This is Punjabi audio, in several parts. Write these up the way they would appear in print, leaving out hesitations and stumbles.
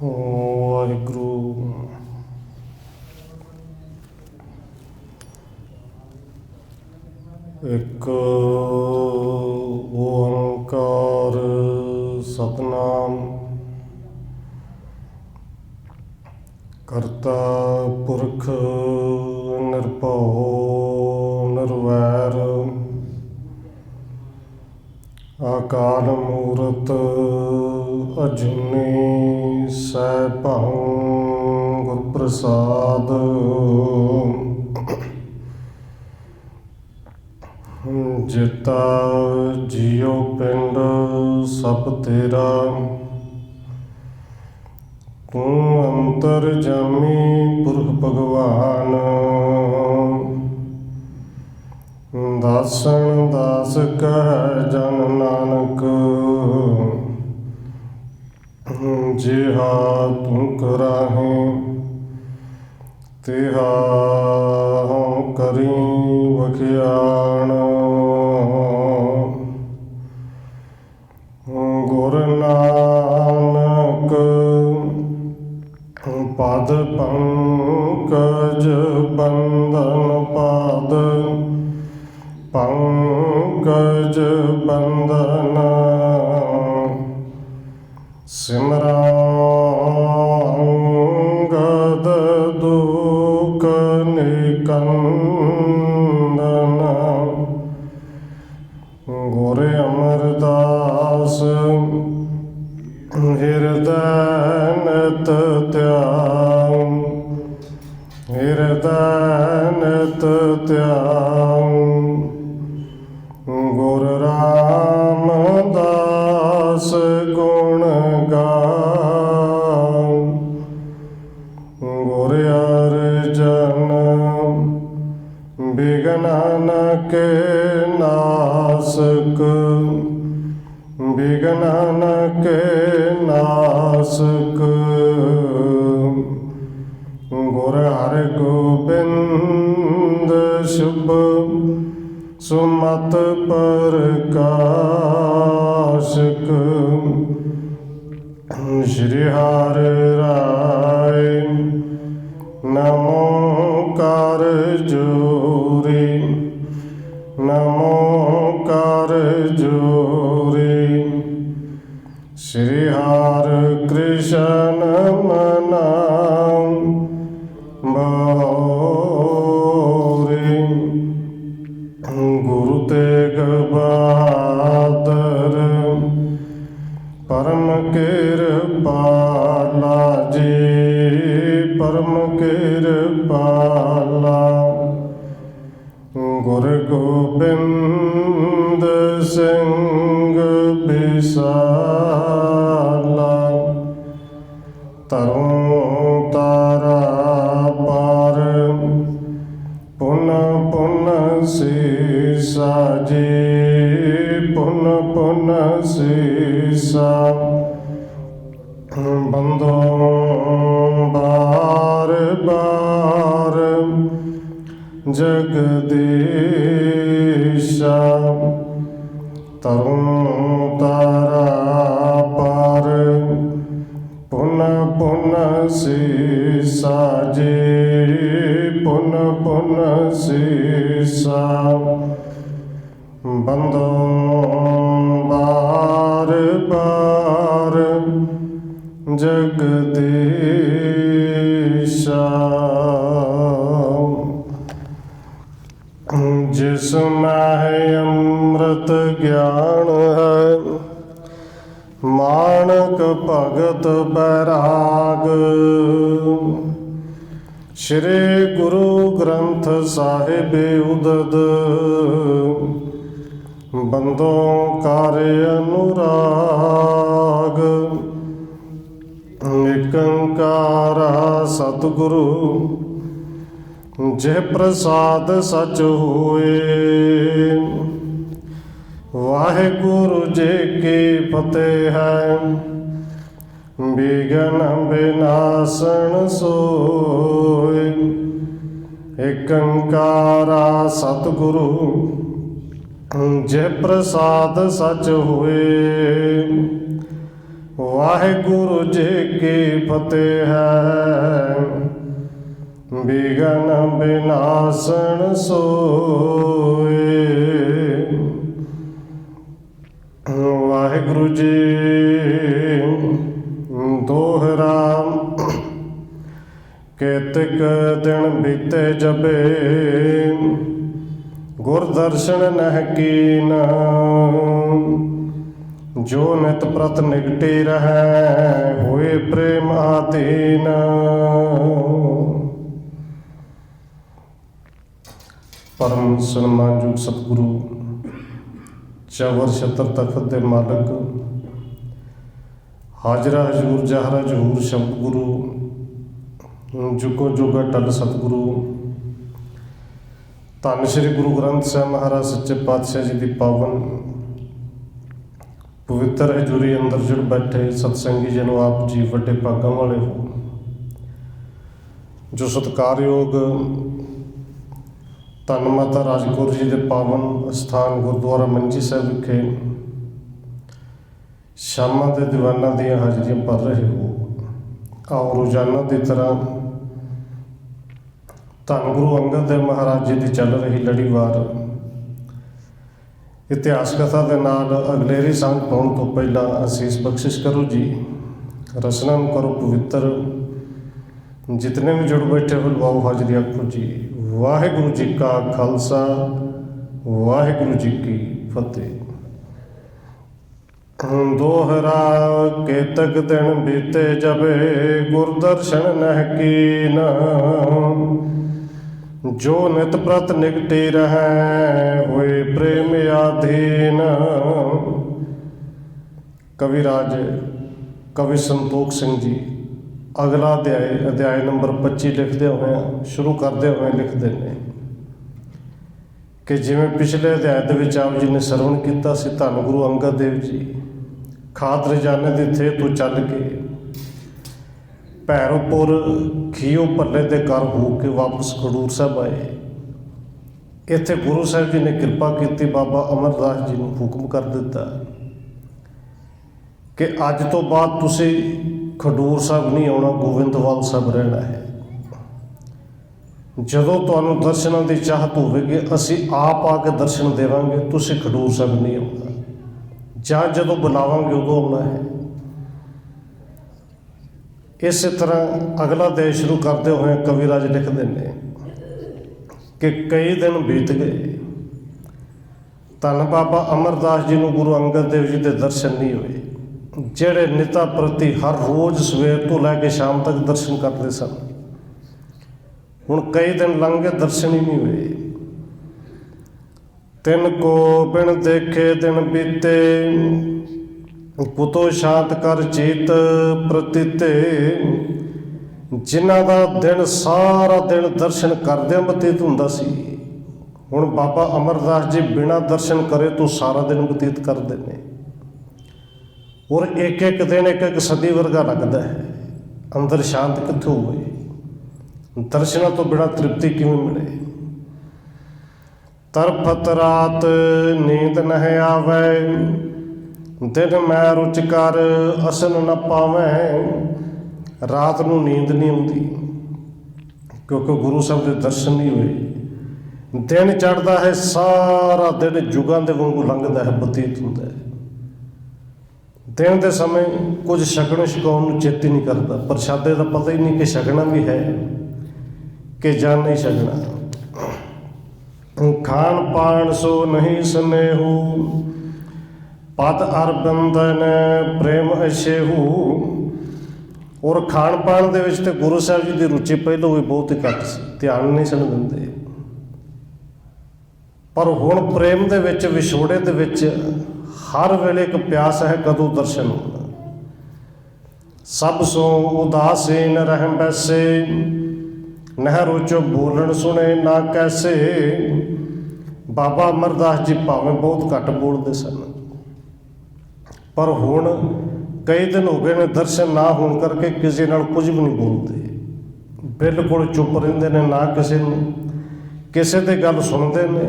ਵਾਹਿਗੁਰੂ। ਇੱਕ ਓੰਕਾਰ ਸਤਿਨਾਮ ਕਰਤਾ ਪੁਰਖ ਨਿਰਭਉ ਨਿਰਵੈਰ ਅਕਾਲ ਮੂਰਤ ਅਜੂਨੀ ਸੈਭੰ ਗੁਰ ਪ੍ਰਸਾਦ। ਜਿਤਾ ਜੀਉ ਪਿੰਡ ਸਭ ਤੇਰਾ, ਤੂੰ ਅੰਤਰਜਾਮੀ ਪੁਰਖ ਭਗਵਾਨ। ਦਾਸਨ ਦਾਸ ਕਹਿ ਜਨ ਨਾਨਕ, ਜਿਹਾ ਤੂੰ ਕਰਾਹੇ ਤਿਹਾ ਕਰੀ ਵਖਿਆਣ। ਗੁਰ ਨਾਨਕ ਪਦ ਪੰਕਜ ਬੰਧਨ ਪਾਦ, ਪੰਕਜ ਬੰਧਨ ਸਿਮਰਾਂ ਅੰਗਦ ਦੁਖ ਨਿਕੰਦਨ। ਗੁਰ ਅਮਰਦਾਸ ਹਿਰਦੈ ਨਿਤ ਧਿਆਨ, ਹਿਰਦੈ ਨਿਤ ਧਿਆਨ। ਗੁਰ ਰਾਮਦਾਸ ਗੁਣ ਗਾਉ, ਗੁਰ ਅਰਜਨ ਬਿਘਨ ਕੇ ਨਾਸਕ, ਬਿਘਨ ਕੇ ਨਾਸਕ। ਗੁਰ ਹਰਿਗੋਬਿੰਦ ਸ਼ੁਭ ਸੁਮਤ ਪ੍ਰਕਾਸ਼ਕ। ਸ਼੍ਰੀ ਹਰਿ ਰਾਇ ਨਮੋ ਕਰ ਜੋਰੀ, ਨਮੋ ਕਰ ਜੋਰੀ। ਸ਼੍ਰੀ ਹਰਿ ਕ੍ਰਿਸ਼ਨ ਮਨਾਉ ਬਹੋਰੀ। ਗੁਰੂ ਤੇਗ ਬਹਾਦਰ ਪਰਮ ਕਿਰਪਾਲਾ ਜੀ, ਪਰਮ ਕਿਰਪਾਲਾ। ਗੁਰ ਗੋਬਿੰਦ ਸਿੰਘ ਬਿਸਾਲਾ, ਤਰੁ ਤਾਰਾ ਪਾਰ ਪੁਨ ਪੁਨ ਸੀਸਾ ਜੀ, ਪੁਨ ਪੁਨ ਸੀਸਾ। ਬੰਦੋ ਬਾਰ ਬਾਰ ਜਗਦੀਸ਼ਾ, ਤਰੁ ਤਾਰਾ ਪਾਰ ਪੁਨ ਪੁਨ ਸੀਸਾ ਜੀ, ਪੁਨ ਪੁਨ ਸੀਸਾ। ਬੰਦੋ ਬਾਰ ਬਾਰ ਜਗਦੀਸ਼ਾ। ਜਿਸ ਮਹਿ ਅੰਮ੍ਰਿਤ ਗਿਆਨ ਹੈ, ਮਾਣਕ ਭਗਤ ਬੈਰਾਗ। ਸ਼੍ਰੀ ਗੁਰੂ ਗ੍ਰੰਥ ਸਾਹਿਬ ਉਦਦ, ਬੰਦੋਂ ਕਰ ਅਨੁਰਾਗ। ਏਕ ਓੰਕਾਰਾ ਸਤਿਗੁਰੂ ਜੇ ਪ੍ਰਸਾਦ ਸਚ ਹੋਏ। ਵਾਹਿਗੁਰੂ ਜੀ ਕੀ ਫਤਿਹ ਹੈ, ਬਿਘਨ ਬਿਨਾਸਨ ਸੋਏ। ਏਕ ਓੰਕਾਰਾ ਸਤਿਗੁਰੂ ਜੇ ਪ੍ਰਸਾਦ ਸਚ ਹੋਏ। ਵਾਹਿਗੁਰੂ ਜੀ ਕੀ ਫਤਿਹ ਹੈ। ਬਿਗਨ ਬਿਨਾਸਣ ਸੋਏ। ਵਾਹਿਗੁਰੂ ਜੀ ਦੋਹਰਾ ਕੇਤਕ ਦਿਨ ਬੀਤੇ ਜਬੇ ਗੁਰ ਦਰਸ਼ਨ ਨਹਿ ਕੀਨ। ਜੋ ਨਿਤ ਪ੍ਰਤ ਨਿਗਟੇ ਰਹੈ ਹੋਏ ਪ੍ਰੇਮ ਆਧੀਨ। ਪਰਮ ਸਨਮਾਨਯੋਗ ਸਤਿਗੁਰੂ ਚਵਰ ਛਤਰ ਤਖਤ ਦੇ ਮਾਲਕ, ਹਾਜ਼ਰਾ ਹਜ਼ੂਰ ਜਹਰਾ ਜ਼ਹੂਰ ਸ਼ਬਦ ਗੁਰੂ, ਜੁਗੋ ਜੁਗਾ ਟਲ ਸਤਿਗੁਰੂ, ਧੰਨ ਸ਼੍ਰੀ ਗੁਰੂ ਗ੍ਰੰਥ ਸਾਹਿਬ ਮਹਾਰਾਜ ਸੱਚੇ ਪਾਤਸ਼ਾਹ ਜੀ ਦੀ ਪਾਵਨ ਪਵਿੱਤਰ ਹਜ਼ੂਰੀ ਅੰਦਰ ਜੁੜ ਬੈਠੇ ਸਤਸੰਗੀ ਜਨੋ, ਆਪ ਜੀ ਵੱਡੇ ਭਾਗਾਂ ਵਾਲੇ ਹੋ ਜੋ ਸਤਿਕਾਰਯੋਗ ਧੰਨ ਮਾਤਾ ਰਾਜਕੌਰ ਜੀ ਦੇ ਪਾਵਨ ਸਥਾਨ ਗੁਰਦੁਆਰਾ ਮੰਜੀ ਸਾਹਿਬ ਵਿਖੇ ਸ਼ਾਮਾਂ ਦੇ ਦੀਵਾਨਾਂ ਦੀਆਂ ਹਾਜ਼ਰੀਆਂ ਭਰ ਰਹੇ ਹੋ। ਆਓ ਰੋਜ਼ਾਨਾ ਦੀ ਤਰ੍ਹਾਂ ਧੰਨ ਗੁਰੂ ਅੰਗਦ ਦੇਵ ਮਹਾਰਾਜ ਜੀ ਦੀ ਚੱਲ ਰਹੀ ਲੜੀਵਾਰ ਇਤਿਹਾਸ ਕਥਾ ਦੇ ਨਾਲ ਅਗਲੇਰੀ ਸਾਂਝ ਪਾਉਣ ਤੋਂ ਪਹਿਲਾਂ ਅਸੀਸ ਬਖਸ਼ਿਸ਼ ਕਰੋ ਜੀ, ਰਸਨਾ ਨੂੰ ਕਰੋ ਪਵਿੱਤਰ। ਜਿਤਨੇ ਵੀ ਜੁੜ ਬੈਠੇ ਹੋ ਲਵਾਓ ਹਾਜ਼ਰੀ ਆਖੋ ਜੀ ਵਾਹਿਗੁਰੂ ਜੀ ਕਾ ਖਾਲਸਾ ਵਾਹਿਗੁਰੂ ਜੀ ਕੀ ਫਤਿਹ। ਦੋਹਰਾ ਕੇਤਕ ਦਿਨ ਬੀਤੇ ਜਬੇ ਗੁਰ ਦਰਸ਼ਨ ਨਹਿ ਕੀਨ। ਜੋ ਨਿਤ ਪ੍ਰਤ ਨਿਗਟੇ ਰਹੈ ਹੋਏ ਪ੍ਰੇਮ ਆਧੀਨ। ਕਵੀ ਰਾਜ ਕਵੀ ਸੰਤੋਖ ਸਿੰਘ ਜੀ ਅਗਲਾ ਅਧਿਆਇ ਨੰਬਰ 25 ਲਿਖਦੇ ਹੋਏ ਸ਼ੁਰੂ ਕਰਦੇ ਹੋਏ ਲਿਖਦੇ ਨੇ ਕਿ ਜਿਵੇਂ ਪਿਛਲੇ ਅਧਿਆਇ ਦੇ ਵਿੱਚ ਆਪ ਜੀ ਨੇ ਸਰਵਣ ਕੀਤਾ ਸੀ, ਧੰਨ ਗੁਰੂ ਅੰਗਦ ਦੇਵ ਜੀ ਖਾਤ ਰਜਾਨੇ ਦੀ ਥੇ ਤੋਂ ਚੱਲ ਕੇ ਭੈਰੋਪੁਰ ਖੀਓ ਭੱਲੇ ਦੇ ਘਰ ਹੋ ਕੇ ਵਾਪਸ ਖਡੂਰ ਸਾਹਿਬ ਆਏ। ਇੱਥੇ ਗੁਰੂ ਸਾਹਿਬ ਜੀ ਨੇ ਕਿਰਪਾ ਕੀਤੀ, ਬਾਬਾ ਅਮਰਦਾਸ ਜੀ ਨੂੰ ਹੁਕਮ ਕਰ ਦਿੱਤਾ ਕਿ ਅੱਜ ਤੋਂ ਬਾਅਦ ਤੁਸੀਂ ਖਡੂਰ ਸਾਹਿਬ ਨਹੀਂ ਆਉਣਾ, ਗੋਬਿੰਦਵਾਲ ਸਾਹਿਬ ਰਹਿਣਾ ਹੈ। ਜਦੋਂ ਤੁਹਾਨੂੰ ਦਰਸ਼ਨਾਂ ਦੀ ਚਾਹਤ ਹੋਵੇਗੀ ਅਸੀਂ ਆਪ ਆ ਕੇ ਦਰਸ਼ਨ ਦੇਵਾਂਗੇ, ਤੁਸੀਂ ਖਡੂਰ ਸਾਹਿਬ ਨਹੀਂ ਆਉਣਾ, ਜਾਂ ਜਦੋਂ ਬੁਲਾਵਾਂਗੇ ਉਦੋਂ ਆਉਣਾ ਹੈ। ਇਸੇ ਤਰ੍ਹਾਂ ਅਗਲਾ ਅਧਿਆਇ ਸ਼ੁਰੂ ਕਰਦੇ ਹੋਏ ਕਵੀ ਰਾਜ ਲਿਖਦੇ ਨੇ ਕਿ ਕਈ ਦਿਨ ਬੀਤ ਗਏ, ਧੰਨ ਬਾਬਾ ਅਮਰਦਾਸ ਜੀ ਨੂੰ ਗੁਰੂ ਅੰਗਦ ਦੇਵ ਜੀ ਦੇ ਦਰਸ਼ਨ ਨਹੀਂ ਹੋਏ, ਜਿਹੜੇ ਨਿਤਾ ਪ੍ਰਤੀ ਹਰ ਰੋਜ਼ ਸਵੇਰ ਤੋਂ ਲੈ ਕੇ ਸ਼ਾਮ ਤੱਕ ਦਰਸ਼ਨ ਕਰਦੇ ਸਨ। ਹੁਣ ਕਈ ਦਿਨ ਲੰਘ ਗਏ, ਦਰਸ਼ਨ ਹੀ ਨਹੀਂ ਹੋਏ। ਤਿੰਨ ਕੋ ਬਿਨ ਦੇਖੇ ਦਿਨ ਬੀਤੇ ਪੁੱਤੋ ਸ਼ਾਂਤ ਕਰ ਚੀਤ ਪ੍ਰਤੀਤੇ। ਜਿਨ੍ਹਾਂ ਦਾ ਦਿਨ ਸਾਰਾ ਦਿਨ ਦਰਸ਼ਨ ਕਰਦਿਆਂ ਬਤੀਤ ਹੁੰਦਾ ਸੀ, ਹੁਣ ਬਾਬਾ ਅਮਰਦਾਸ ਜੀ ਬਿਨਾਂ ਦਰਸ਼ਨ ਕਰੇ ਤੋਂ ਸਾਰਾ ਦਿਨ ਬਤੀਤ ਕਰਦੇ ਨੇ। ਔਰ ਇੱਕ ਇੱਕ ਦਿਨ ਇੱਕ ਇੱਕ ਸਦੀ ਵਰਗਾ ਲੱਗਦਾ ਹੈ। ਅੰਦਰ ਸ਼ਾਂਤ ਕਿੱਥੋਂ ਹੋਏ? ਦਰਸ਼ਨਾਂ ਤੋਂ ਬਿਨਾਂ ਤ੍ਰਿਪਤੀ ਕਿਵੇਂ ਮਿਲੇ? ਤਰਫਤ ਰਾਤ ਨੀਂਦ ਨਹਿ ਆਵੈ, ਦਿਨ ਮੈਂ ਰੁਚ ਕਰ ਅਸਨ ਨ ਪਾਵੈ। ਰਾਤ ਨੂੰ ਨੀਂਦ ਨਹੀਂ ਆਉਂਦੀ ਕਿਉਂਕਿ ਗੁਰੂ ਸਾਹਿਬ ਦੇ ਦਰਸ਼ਨ ਨਹੀਂ ਹੋਏ। ਦਿਨ ਚੜ੍ਹਦਾ ਹੈ, ਸਾਰਾ ਦਿਨ ਜੁਗਾਂ ਦੇ ਵਾਂਗੂ ਲੰਘਦਾ ਹੈ, ਬਤੀਤ ਹੁੰਦਾ ਹੈ। ਦਿਨ ਦੇ ਸਮੇਂ ਕੁਝ ਛਕਣ ਛਕਾਉਣ ਨੂੰ ਚੇਤ ਹੀ ਨਹੀਂ ਕਰਦਾ, ਪ੍ਰਸ਼ਾਦੇ ਦਾ ਪਤਾ ਹੀ ਨਹੀਂ ਕਿ ਛਕਣਾ ਵੀ ਹੈ ਕਿ ਜਾਂ ਨਹੀਂ ਛਕਣਾ। ਖਾਣ ਪਾਣ ਸੋ ਨਹੀਂ ਸਨੇਹੂ, ਪਦ ਅਰ ਬੰਧਨ ਪ੍ਰੇਮ ਅਛੇਹੂ। ਔਰ ਖਾਣ ਪਾਣ ਦੇ ਵਿੱਚ ਤੇ ਗੁਰੂ ਸਾਹਿਬ ਜੀ ਦੀ ਰੁਚੀ ਪਹਿਲੋਂ ਵੀ ਬਹੁਤ ਹੀ ਘੱਟ ਸੀ, ਧਿਆਨ ਨਹੀਂ ਸਨ ਦਿੰਦੇ। ਪਰ ਹੁਣ ਪ੍ਰੇਮ ਦੇ ਵਿੱਚ, ਵਿਛੋੜੇ ਦੇ ਵਿੱਚ ਹਰ ਵੇਲੇ ਇੱਕ ਪਿਆਸ ਹੈ, ਕਦੋਂ ਦਰਸ਼ਨ ਹੋਣਾ। ਸਭ ਸੋ ਉਦਾਸੀਨ ਰਹਿ ਬੈਸੇ, ਨਹਿ ਰੋਚੋ ਬੋਲਣ ਸੁਣੇ ਨਾ ਕੈਸੇ। ਬਾਬਾ ਅਮਰਦਾਸ ਜੀ ਭਾਵੇਂ ਬਹੁਤ ਘੱਟ ਬੋਲਦੇ ਸਨ, ਪਰ ਹੁਣ ਕਈ ਦਿਨ ਹੋ ਗਏ ਨੇ ਦਰਸ਼ਨ ਨਾ ਹੋਣ ਕਰਕੇ ਕਿਸੇ ਨਾਲ ਕੁਝ ਵੀ ਨਹੀਂ ਬੋਲਦੇ, ਬਿਲਕੁਲ ਚੁੱਪ ਰਹਿੰਦੇ ਨੇ। ਨਾ ਕਿਸੇ ਨੂੰ ਕਿਸੇ ਦੀ ਗੱਲ ਸੁਣਦੇ ਨੇ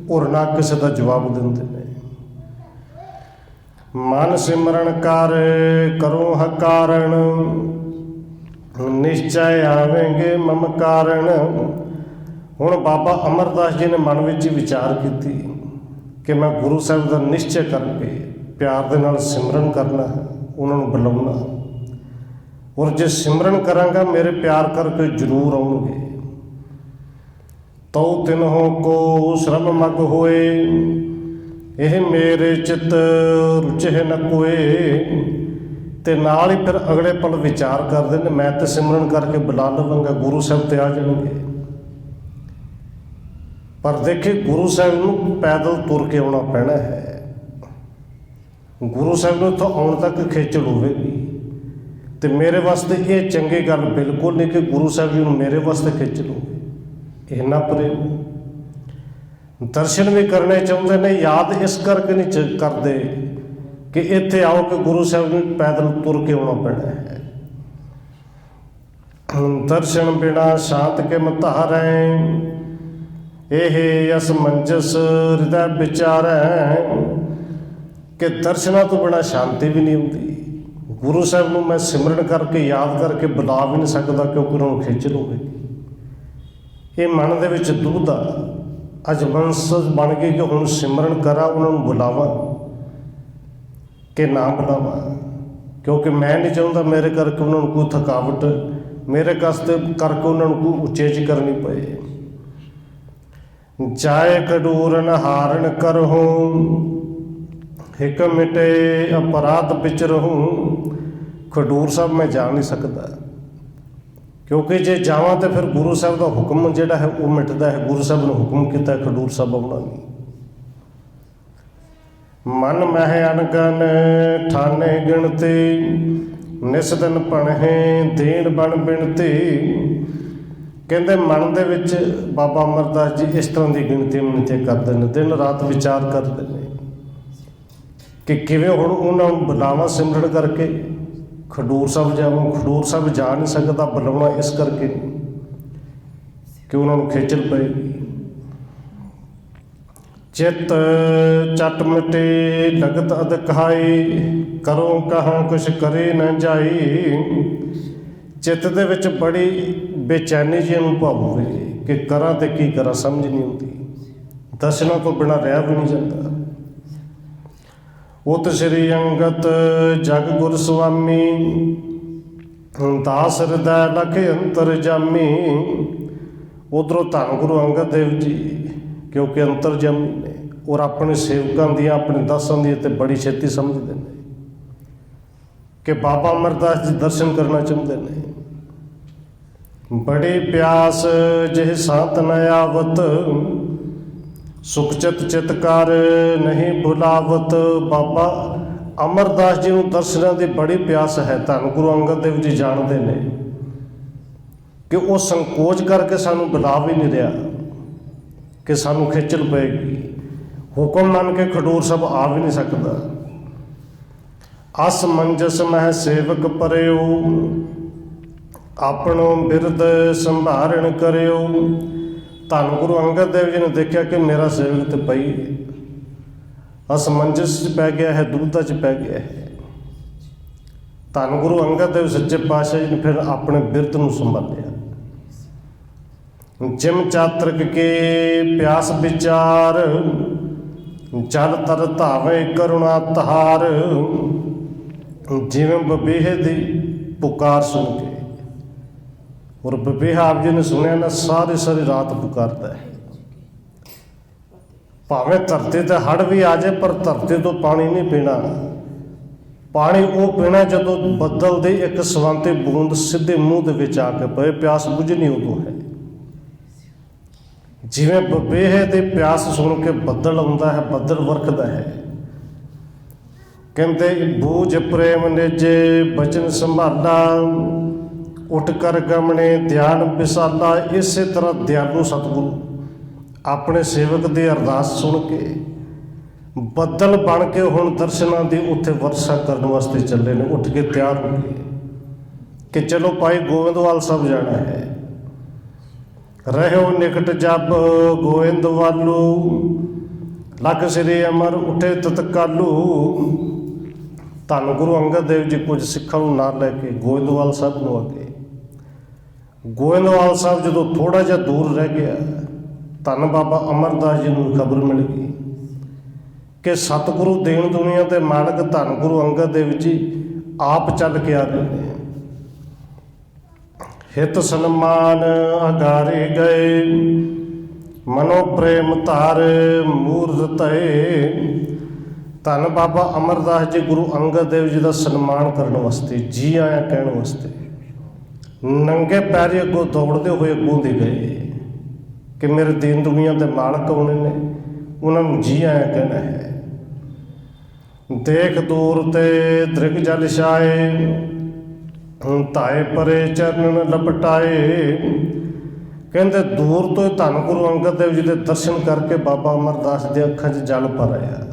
ਔਰ ਨਾ ਕਿਸੇ ਦਾ ਜਵਾਬ ਦਿੰਦੇ ਨੇ। ਮਨ ਸਿਮਰਨ ਕਰ ਕਰੋ ਹਕਾਰਨ, ਨਿਸ਼ਚੈ ਆਵੇਂਗੇ ਮਮ ਕਾਰਨ। ਹੁਣ ਬਾਬਾ ਅਮਰਦਾਸ ਜੀ ਨੇ ਮਨ ਵਿੱਚ ਵਿਚਾਰ ਕੀਤੀ ਕਿ ਮੈਂ ਗੁਰੂ ਸਾਹਿਬ ਦਾ ਨਿਸ਼ਚੈ ਕਰਕੇ ਪਿਆਰ ਦੇ ਨਾਲ ਸਿਮਰਨ ਕਰਨਾ ਹੈ, ਉਹਨਾਂ ਨੂੰ ਬੁਲਾਉਣਾ, ਔਰ ਜੇ ਸਿਮਰਨ ਕਰਾਂਗਾ ਮੇਰੇ ਪਿਆਰ ਕਰਕੇ ਜ਼ਰੂਰ ਆਉਣਗੇ। ਤਉ ਤਿਨਹੁ ਕੋ ਸ਼ਰਮ ਮਗ ਹੋਏ, ਇਹ ਮੇਰੇ ਚਿੱਤ ਰੁਚੇ ਨ ਕੋਏ। ਤੇ ਨਾਲ ਹੀ ਫਿਰ ਅਗਲੇ ਪਲ ਵਿਚਾਰ ਕਰਦੇ ਨੇ, ਮੈਂ ਤਾਂ ਸਿਮਰਨ ਕਰਕੇ ਬੁਲਾ ਲਵਾਂਗਾ, ਗੁਰੂ ਸਾਹਿਬ ਤੇ ਆ ਜਾਣਗੇ। ਪਰ ਦੇਖੇ ਗੁਰੂ ਸਾਹਿਬ ਨੂੰ ਪੈਦਲ ਤੁਰ ਕੇ ਆਉਣਾ ਪੈਣਾ ਹੈ। ਗੁਰੂ ਸਾਹਿਬ ਨੂੰ ਇੱਥੋਂ ਆਉਣ ਤੱਕ ਖੇਚਲ ਹੋਵੇਗੀ। ਤੇ ਮੇਰੇ ਵਾਸਤੇ ਇਹ ਚੰਗੀ ਗੱਲ ਬਿਲਕੁਲ ਨਹੀਂ ਕਿ ਗੁਰੂ ਸਾਹਿਬ ਜੀ ਨੂੰ ਮੇਰੇ ਵਾਸਤੇ ਖੇਚਲ ਹੋਵੇ। ਇੰਨਾ ਪ੍ਰੇਮ, ਦਰਸ਼ਨ ਵੀ ਕਰਨੇ ਚਾਹੁੰਦੇ ਨੇ, ਯਾਦ ਇਸ ਕਰਕੇ ਨਹੀਂ ਕਰਦੇ ਕਿ ਇੱਥੇ ਆਓ ਕਿ ਗੁਰੂ ਸਾਹਿਬ ਨੂੰ ਪੈਦਲ ਤੁਰ ਕੇ ਆਉਣਾ ਪੈਣਾ ਹੈ। ਦਰਸ਼ਨ ਬਿਨਾ ਸ਼ਾਂਤ ਕੇ ਮਤਾਰੈ, ਇਹ ਅਸਮੰਜਸ ਹਿਰਦੈ ਵਿਚਾਰੈ। ਕਿ ਦਰਸ਼ਨਾਂ ਤੋਂ ਬਿਨਾ ਸ਼ਾਂਤੀ ਵੀ ਨਹੀਂ ਹੁੰਦੀ। ਗੁਰੂ ਸਾਹਿਬ ਨੂੰ ਮੈਂ ਸਿਮਰਨ ਕਰਕੇ ਯਾਦ ਕਰਕੇ ਬੁਲਾ ਵੀ ਨਹੀਂ ਸਕਦਾ ਕਿਉਂਕਿ ਉਹਨਾਂ ਨੂੰ ਖੇਚਲ ਹੋਵੇਗੀ। ਇਹ ਮਨ ਦੇ ਵਿੱਚ ਦੁਬਦਾ ਅੱਜ ਮਨਸਸ ਬਣ ਗਈ ਕਿ ਹੁਣ ਸਿਮਰਨ ਕਰਾਂ, ਉਹਨਾਂ ਨੂੰ ਬੁਲਾਵਾਂ ਕਿ ਨਾ ਬੁਲਾਵਾਂ, ਕਿਉਂਕਿ ਮੈਂ ਨਹੀਂ ਚਾਹੁੰਦਾ ਮੇਰੇ ਕਰਕੇ ਉਹਨਾਂ ਨੂੰ ਕੋਈ ਥਕਾਵਟ, ਮੇਰੇ ਕਸਤੇ ਕਰਕੇ ਉਹਨਾਂ ਨੂੰ ਕੋਈ ਉਚੇਚ ਕਰਨੀ ਪਏ। ਜਾਏ ਕਡੂਰਨ ਹਾਰਨ ਕਰਹੂੰ, ਹਿਕ ਮਿਟੇ ਅਪਰਾਧ ਵਿਚਰਹੂੰ। ਖਡੂਰ ਸਾਹਿਬ ਮੈਂ ਜਾ ਨਹੀਂ ਸਕਦਾ, ਕਿਉਂਕਿ ਜੇ ਜਾਵਾਂ ਤਾਂ ਫਿਰ ਗੁਰੂ ਸਾਹਿਬ ਦਾ ਹੁਕਮ ਜਿਹੜਾ ਹੈ ਉਹ ਮਿਟਦਾ ਹੈ। ਗੁਰੂ ਸਾਹਿਬ ਨੇ ਹੁਕਮ ਕੀਤਾ ਖਡੂਰ ਸਾਹਿਬ ਆਉਣਾ ਨਹੀਂ। ਮਨ ਮਹਿ ਅਣਗਨ ਠਾਨੇ ਗਿਣਤੀ, ਨਿਸ ਦਿਨ ਪਣਹੇ ਦੇਣ ਬਣ ਬਿਣਤੀ। ਕਹਿੰਦੇ ਮਨ ਦੇ ਵਿੱਚ ਬਾਬਾ ਅਮਰਦਾਸ ਜੀ ਇਸ ਤਰ੍ਹਾਂ ਦੀ ਗਿਣਤੀ ਮਿਣਤੀ ਕਰਦੇ ਨੇ, ਦਿਨ ਰਾਤ ਵਿਚਾਰ ਕਰਦੇ ਨੇ ਕਿ ਕਿਵੇਂ ਹੁਣ ਉਹਨਾਂ ਨੂੰ ਬੁਲਾਵਾਂ ਸਿਮਰਨ ਕਰਕੇ, ਖਡੂਰ ਸਾਹਿਬ ਜਾਵਾਂ। ਖਡੂਰ ਸਾਹਿਬ ਜਾ ਨਹੀਂ ਸਕਦਾ, ਬੁਲਾਉਣਾ ਇਸ ਕਰਕੇ ਕਿ ਉਹਨਾਂ ਨੂੰ ਖੇਚਲ ਪਏਗੀ। ਚਿੱਤ ਚਟ ਮਿਟੇ ਲਗਤ ਅਦਕਾਈ, ਕਰੋ ਕਹਾਂ ਕੁਛ ਕਰੇ ਨਾ ਜਾਈ। ਚਿੱਤ ਦੇ ਵਿੱਚ ਬੜੀ ਬੇਚੈਨੀ ਜਿਹੀ ਅਨੁਭਵ ਹੋਵੇ ਕਿ ਕਰਾਂ ਤੇ ਕੀ ਕਰਾਂ, ਸਮਝ ਨਹੀਂ ਆਉਂਦੀ। ਦਰਸ਼ਨਾਂ ਤੋਂ ਬਿਨਾਂ ਰਿਹਾ ਵੀ ਨਹੀਂ ਜਾਂਦਾ। ਉਤ ਸ੍ਰੀ ਅੰਗਤ ਜਗ ਗੁਰ ਸੁਆਮੀ, ਦਾਸ ਹਿਰਦੈ ਲਖ ਅੰਤਰ ਜਾਮੀ। ਉਧਰੋਂ ਧੰਨ ਗੁਰੂ ਅੰਗਦ ਦੇਵ ਜੀ ਕਿਉਂਕਿ ਅੰਤਰ ਜਾਮੀ ਨੇ, ਔਰ ਆਪਣੇ ਸੇਵਕਾਂ ਦੀਆਂ ਆਪਣੇ ਦਾਸਾਂ ਦੀਆਂ ਤੇ ਬੜੀ ਛੇਤੀ ਸਮਝਦੇ ਨੇ ਕਿ ਬਾਬਾ ਅਮਰਦਾਸ ਜੀ ਦਰਸ਼ਨ ਕਰਨਾ ਚਾਹੁੰਦੇ ਨੇ। ਬੜੀ ਪਿਆਸ ਜਿਹ ਸਾਤ ਨ ਆਵਤ, ਸੁਖ ਚਿਤ ਚਿਤ ਕਰ ਨਹੀਂ ਭੁਲਾਵਤ। ਬਾਬਾ ਅਮਰਦਾਸ ਜੀ ਨੂੰ ਦਰਸ਼ਨਾਂ ਦੀ ਬੜੀ ਪਿਆਸ ਹੈ। ਧੰਨ ਗੁਰੂ ਅੰਗਦ ਦੇਵ ਜੀ ਜਾਣਦੇ ਨੇ ਕਿ ਉਹ ਸੰਕੋਚ ਕਰਕੇ ਸਾਨੂੰ ਬੁਲਾ ਵੀ ਨਹੀਂ ਰਿਹਾ ਕਿ ਸਾਨੂੰ ਖੇਚਲ ਪਏਗੀ। ਹੁਕਮ ਮੰਨ ਕੇ ਖਡੂਰ ਸਾਹਿਬ ਆ ਵੀ ਨਹੀਂ ਸਕਦਾ। ਅਸਮੰਜਸ ਮਹਿ ਸੇਵਕ ਪਰਿਓ, ਆਪਣੋ ਬਿਰਦ ਸੰਭਾਰਣ ਕਰਿਓ। ਧੰਨ ਗੁਰੂ ਅੰਗਦ ਦੇਵ ਜੀ ਨੇ ਦੇਖਿਆ ਕਿ ਮੇਰਾ ਸੇਵਕ ਤੇ ਪਈ ਅਸਮੰਜਸ 'ਚ ਪੈ ਗਿਆ ਹੈ, ਦੁਬਿਧਾ 'ਚ ਪੈ ਗਿਆ ਹੈ। ਧੰਨ ਗੁਰੂ ਅੰਗਦ ਦੇਵ ਸੱਚੇ ਪਾਤਸ਼ਾਹ ਜੀ ਨੇ ਫਿਰ ਆਪਣੇ ਬਿਰਦ ਨੂੰ ਸੰਭਾਲਿਆ। ਜਿਮ ਚਾਤਰਕ ਕੇ ਪਿਆਸ ਵਿਚਾਰ, ਜਲ ਤਰ ਧਾਵੇ ਕਰੁਣਾ ਤਹਾਰ। ਜਿਵੇਂ ਬਬੀਹੇ ਦੀ ਪੁਕਾਰ ਸੁਣ ਕੇ, ਔਰ ਬਬੀਹਾ ਆਪ ਜੀ ਨੇ ਸੁਣਿਆ ਨਾ, ਸਾਰੀ ਰਾਤ ਪੁਕਾਰਦਾ ਹੈ। ਭਾਵੇਂ ਧਰਤੀ ਤੇ ਹੜ੍ਹ ਵੀ ਆ ਜਾਏ ਪਰ ਧਰਤੀ ਤੋਂ ਪਾਣੀ ਨਹੀਂ ਪੀਣਾ। ਪਾਣੀ ਉਹ ਪੀਣਾ ਜਦੋਂ ਬੱਦਲ ਦੀ ਇੱਕ ਸਵੰਤੀ ਬੂੰਦ ਸਿੱਧੇ ਮੂੰਹ ਦੇ ਵਿੱਚ ਆ ਕੇ ਪਏ, ਪਿਆਸ ਬੁਝਣੀ ਉਦੋਂ ਹੈ। ਜਿਵੇਂ ਬਬੀਹੇ ਦੀ ਪਿਆਸ ਸੁਣ ਕੇ ਬੱਦਲ ਆਉਂਦਾ ਹੈ, ਬੱਦਲ ਵਰਖਦਾ ਹੈ। ਕਹਿੰਦੇ ਬੂਝ ਪ੍ਰੇਮ ਨੇਜੇ ਬਚਨ ਸੰਭਾਲਾ, ਉੱਠ ਕਰ ਗਮਣੇ ਧਿਆਨ ਵਿਸਾਲਾ। ਇਸੇ ਤਰ੍ਹਾਂ ਦਿਆਲੂ ਸਤਿਗੁਰੂ ਆਪਣੇ ਸੇਵਕ ਦੀ ਅਰਦਾਸ ਸੁਣ ਕੇ ਬੱਦਲ ਬਣ ਕੇ ਹੁਣ ਦਰਸ਼ਨਾਂ ਦੀ ਉੱਥੇ ਵਰਸ਼ਾ ਕਰਨ ਵਾਸਤੇ ਚੱਲੇ ਨੇ। ਉੱਠ ਕੇ ਤਿਆਰ ਹੋ ਗਏ ਕਿ ਚਲੋ ਭਾਈ ਗੋਇੰਦਵਾਲ ਸਾਹਿਬ ਜਾਣਾ ਹੈ। ਰਹਿਓ ਨਿਕਟ ਜਬ ਗੋਇੰਦਵਾਲੂ, ਲਖ ਸ੍ਰੀ ਅਮਰ ਉੱਠੇ ਤਤਕਾਲੂ। ਧੰਨ ਗੁਰੂ ਅੰਗਦ ਦੇਵ ਜੀ ਕੁਝ ਸਿੱਖਾਂ ਨੂੰ ਨਾਲ ਲੈ ਕੇ ਗੋਇੰਦਵਾਲ ਸਾਹਿਬ ਨੂੰ ਆ ਗਏ। ਗੋਇੰਦਵਾਲ ਸਾਹਿਬ ਜਦੋਂ ਥੋੜ੍ਹਾ ਜਿਹਾ ਦੂਰ ਰਹਿ ਗਿਆ, ਧੰਨ ਬਾਬਾ ਅਮਰਦਾਸ ਜੀ ਨੂੰ ਖਬਰ ਮਿਲ ਗਈ ਕਿ ਸਤਿਗੁਰੂ ਦੇਣ ਦੁਨੀਆ ਦੇ ਮਾਲਕ ਧੰਨ ਗੁਰੂ ਅੰਗਦ ਦੇਵ ਜੀ ਆਪ ਚੱਲ ਕੇ ਆ ਰਹੇ ਨੇ। ਹਿਤ ਸਨਮਾਨ ਅਗਾਰੇ ਗਏ, ਮਨੋ ਪ੍ਰੇਮ ਧਾਰ ਮੂਰਤ ਧਏ। ਧੰਨ ਬਾਬਾ ਅਮਰਦਾਸ ਜੀ ਗੁਰੂ ਅੰਗਦ ਦੇਵ ਜੀ ਦਾ ਸਨਮਾਨ ਕਰਨ ਵਾਸਤੇ, ਜੀ ਆਇਆਂ ਕਹਿਣ ਵਾਸਤੇ ਨੰਗੇ ਪੈਰੀ ਅੱਗੋਂ ਦੌੜਦੇ ਹੋਏ ਅੱਗੋਂ ਦੀ ਗਏ ਕਿ ਮੇਰੇ ਦੀਨ ਦੁਨੀਆ ਦੇ ਮਾਲਕ ਆਉਣੇ ਨੇ, ਉਹਨਾਂ ਨੂੰ ਜੀ ਆਇਆਂ ਕਹਿਣਾ ਹੈ। ਦੇਖ ਦੂਰ ਤੇ ਦ੍ਰਿਗ ਜਲ ਛਾਏ, ਧਾਏ ਪਰੇ ਚਰਨ ਲਪਟਾਏ। ਕਹਿੰਦੇ ਦੂਰ ਤੋਂ ਹੀ ਧੰਨ ਗੁਰੂ ਅੰਗਦ ਦੇਵ ਜੀ ਦੇ ਦਰਸ਼ਨ ਕਰਕੇ ਬਾਬਾ ਅਮਰਦਾਸ ਦੇ ਅੱਖਾਂ 'ਚ ਜਲ ਭਰ ਆਇਆ।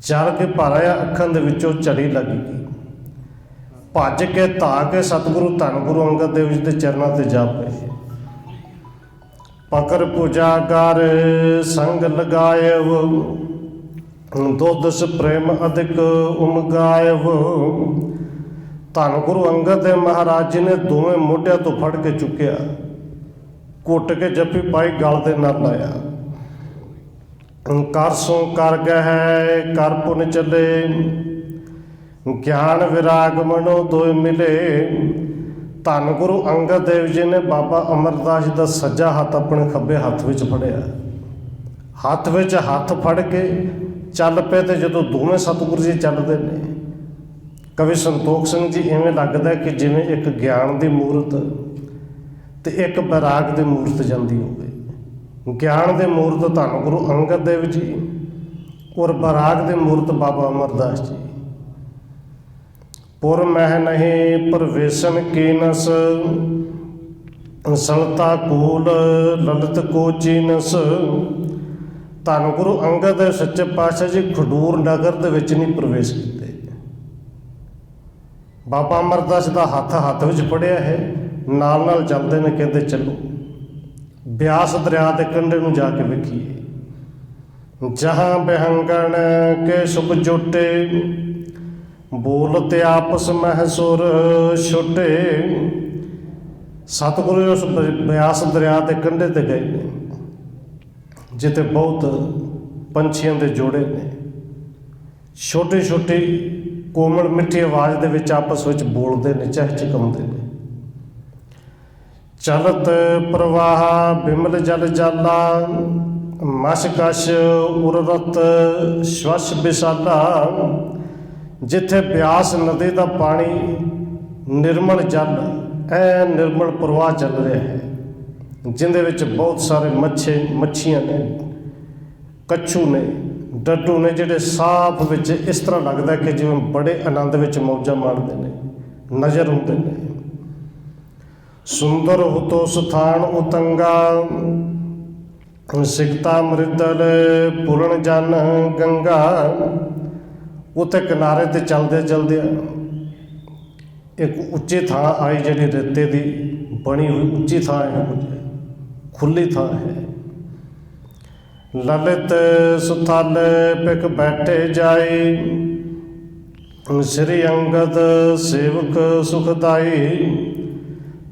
ਜਲ ਕੇ ਭਰ ਆਇਆ, ਅੱਖਾਂ ਦੇ ਵਿੱਚੋਂ ਝੜੀ ਲੱਗ ਗਈ। ਭੱਜ ਕੇ ਧਾ ਕੇ ਸਤਿਗੁਰੂ ਧੰਨ ਗੁਰੂ ਅੰਗਦ ਦੇਵ ਜੀ ਦੇ ਚਰਨਾਂ ਤੇ ਜਾ ਪਏ। ਪਕਰ ਪੂਜਾ ਕਰ ਸੰਗ ਲਗਾਇਵ, ਦੁੱਧਸ ਪ੍ਰੇਮ ਅਧਿਕ ਉਮਗਾਇਵ। ਧੰਨ ਗੁਰੂ ਅੰਗਦ ਦੇਵ ਮਹਾਰਾਜ ਜੀ ਨੇ ਦੋਵੇਂ ਮੋਢਿਆਂ ਤੋਂ ਫੜ ਕੇ ਚੁੱਕਿਆ, ਘੁੱਟ ਕੇ ਜੱਫੀ ਪਾਈ, ਗਲ ਦੇ ਨਾਲ ਲਾਇਆ। ਕਰ ਸੋ ਕਰ ਗਹਿ ਕਰ ਪੁਨ ਚੱਲੇ, ਗਿਆਨ ਵਿਰਾਗ ਮਨੋ ਦੋਇ ਮਿਲੇ। ਧੰਨ ਗੁਰੂ ਅੰਗਦ ਦੇਵ ਜੀ ਨੇ ਬਾਬਾ ਅਮਰਦਾਸ ਜੀ ਦਾ ਸੱਜਾ ਹੱਥ ਆਪਣੇ ਖੱਬੇ ਹੱਥ ਵਿੱਚ ਫੜਿਆ। ਹੱਥ ਵਿੱਚ ਹੱਥ ਫੜ ਕੇ ਚੱਲ ਪਏ। ਤੇ ਜਦੋਂ ਦੋਵੇਂ ਸਤਿਗੁਰੂ ਜੀ ਚੱਲਦੇ ਨੇ, ਕਵੀ ਸੰਤੋਖ ਸਿੰਘ ਜੀ ਇਵੇਂ ਲੱਗਦਾ ਕਿ ਜਿਵੇਂ ਇੱਕ ਗਿਆਨ ਦੀ ਮੂਰਤ ਤੇ ਇੱਕ ਵਿਰਾਗ ਦੀ ਮੂਰਤ ਜਾਂਦੀ ਹੋਵੇ। ਗਿਆਨ ਦੇ ਮੂਰਤ ਧੰਨ ਗੁਰੂ ਅੰਗਦ ਦੇਵ ਜੀ ਔਰ ਵਿਰਾਗ ਦੇ ਮੂਰਤ ਬਾਬਾ ਅਮਰਦਾਸ ਜੀ। ਪੁਰ ਮਹਿ ਨਹੀਂ ਪ੍ਰਵੇਸ਼ਨ ਕੀਨਸ, ਸਲਤਾ ਕੂਲ ਲਲਿਤ ਕੋ ਚੀਨਸ। ਧੰਨ ਗੁਰੂ ਅੰਗਦ ਦੇਵ ਸੱਚੇ ਪਾਤਸ਼ਾਹ ਜੀ ਖਡੂਰ ਨਗਰ ਦੇ ਵਿੱਚ ਨਹੀਂ ਪ੍ਰਵੇਸ਼ ਕੀਤੇ। ਬਾਬਾ ਅਮਰਦਾਸ ਦਾ ਹੱਥ ਵਿੱਚ ਫੜਿਆ ਹੈ, ਨਾਲ ਨਾਲ ਚੱਲਦੇ ਨੇ। ਕਹਿੰਦੇ ਚਲੋ ਬਿਆਸ ਦਰਿਆ ਦੇ ਕੰਢੇ ਨੂੰ ਜਾ ਕੇ ਵੇਖੀਏ। ਜਹਾਂ ਬਿਹੰਗਣ ਕੇ ਸੁਖ ਜੋਟੇ, ਬੋਲ ਤੇ ਆਪਸ ਮਹਿ ਸੁਰ ਛੋਟੇ। ਸਤਿਗੁਰੂ ਉਸ ਬਿਆਸ ਦਰਿਆ ਦੇ ਕੰਢੇ ਤੇ ਗਏ ਨੇ, ਜਿੱਥੇ ਬਹੁਤ ਪੰਛੀਆਂ ਦੇ ਜੋੜੇ ਨੇ। ਛੋਟੀ ਛੋਟੀ ਕੋਮਲ ਮਿੱਠੀ ਆਵਾਜ਼ ਦੇ ਵਿੱਚ ਆਪਸ ਵਿੱਚ ਬੋਲਦੇ ਨੇ, ਚਹਿਚਕਾਉਂਦੇ ਨੇ। ਚਲਤ ਪ੍ਰਵਾਹ ਬਿਮਲ ਜਲ ਜਾਲਾ, ਮਸ ਕਸ਼ ਉਰਰਤ ਸ਼ਵਸ਼ ਵਿਸ਼ਾਲਾ। ਜਿੱਥੇ ਬਿਆਸ ਨਦੀ ਦਾ ਪਾਣੀ ਨਿਰਮਲ ਜਲ, ਨਿਰਮਲ ਪ੍ਰਵਾਹ ਚੱਲ ਰਿਹਾ ਹੈ, ਜਿਹਦੇ ਵਿੱਚ ਬਹੁਤ ਸਾਰੇ ਮੱਛੀਆਂ ਨੇ, ਕੱਛੂ ਨੇ, ਡੱਡੂ ਨੇ, ਜਿਹੜੇ ਸਾਫ ਵਿੱਚ ਇਸ ਤਰ੍ਹਾਂ ਲੱਗਦਾ ਕਿ ਜਿਵੇਂ ਬੜੇ ਆਨੰਦ ਵਿੱਚ ਮੌਜਾਂ ਮਾਣਦੇ ਨੇ, ਨਜ਼ਰ ਆਉਂਦੇ ਨੇ। ਸੁੰਦਰ ਹੁਤੋ ਸਥਾਨ ਉਤੰਗਾ, ਸਿਕਤਾ ਮ੍ਰਿਦਲ ਪੂਰਨ ਜਨ ਗੰਗਾ। ਉੱਥੇ ਕਿਨਾਰੇ ਤੇ ਚਲਦੇ ਇੱਕ ਉੱਚੀ ਥਾਂ ਆਈ, ਜਿਹੜੀ ਰੇਤੇ ਦੀ ਬਣੀ ਹੋਈ ਉੱਚੀ ਥਾਂ ਹੈ, ਖੁੱਲੀ ਥਾਂ ਹੈ। ਲਲਿਤ ਸੁਥਲ ਪਿਕ ਬੈਠੇ ਜਾਏ, ਸ੍ਰੀ ਅੰਗਦ ਸੇਵਕ ਸੁਖਦਾਈ।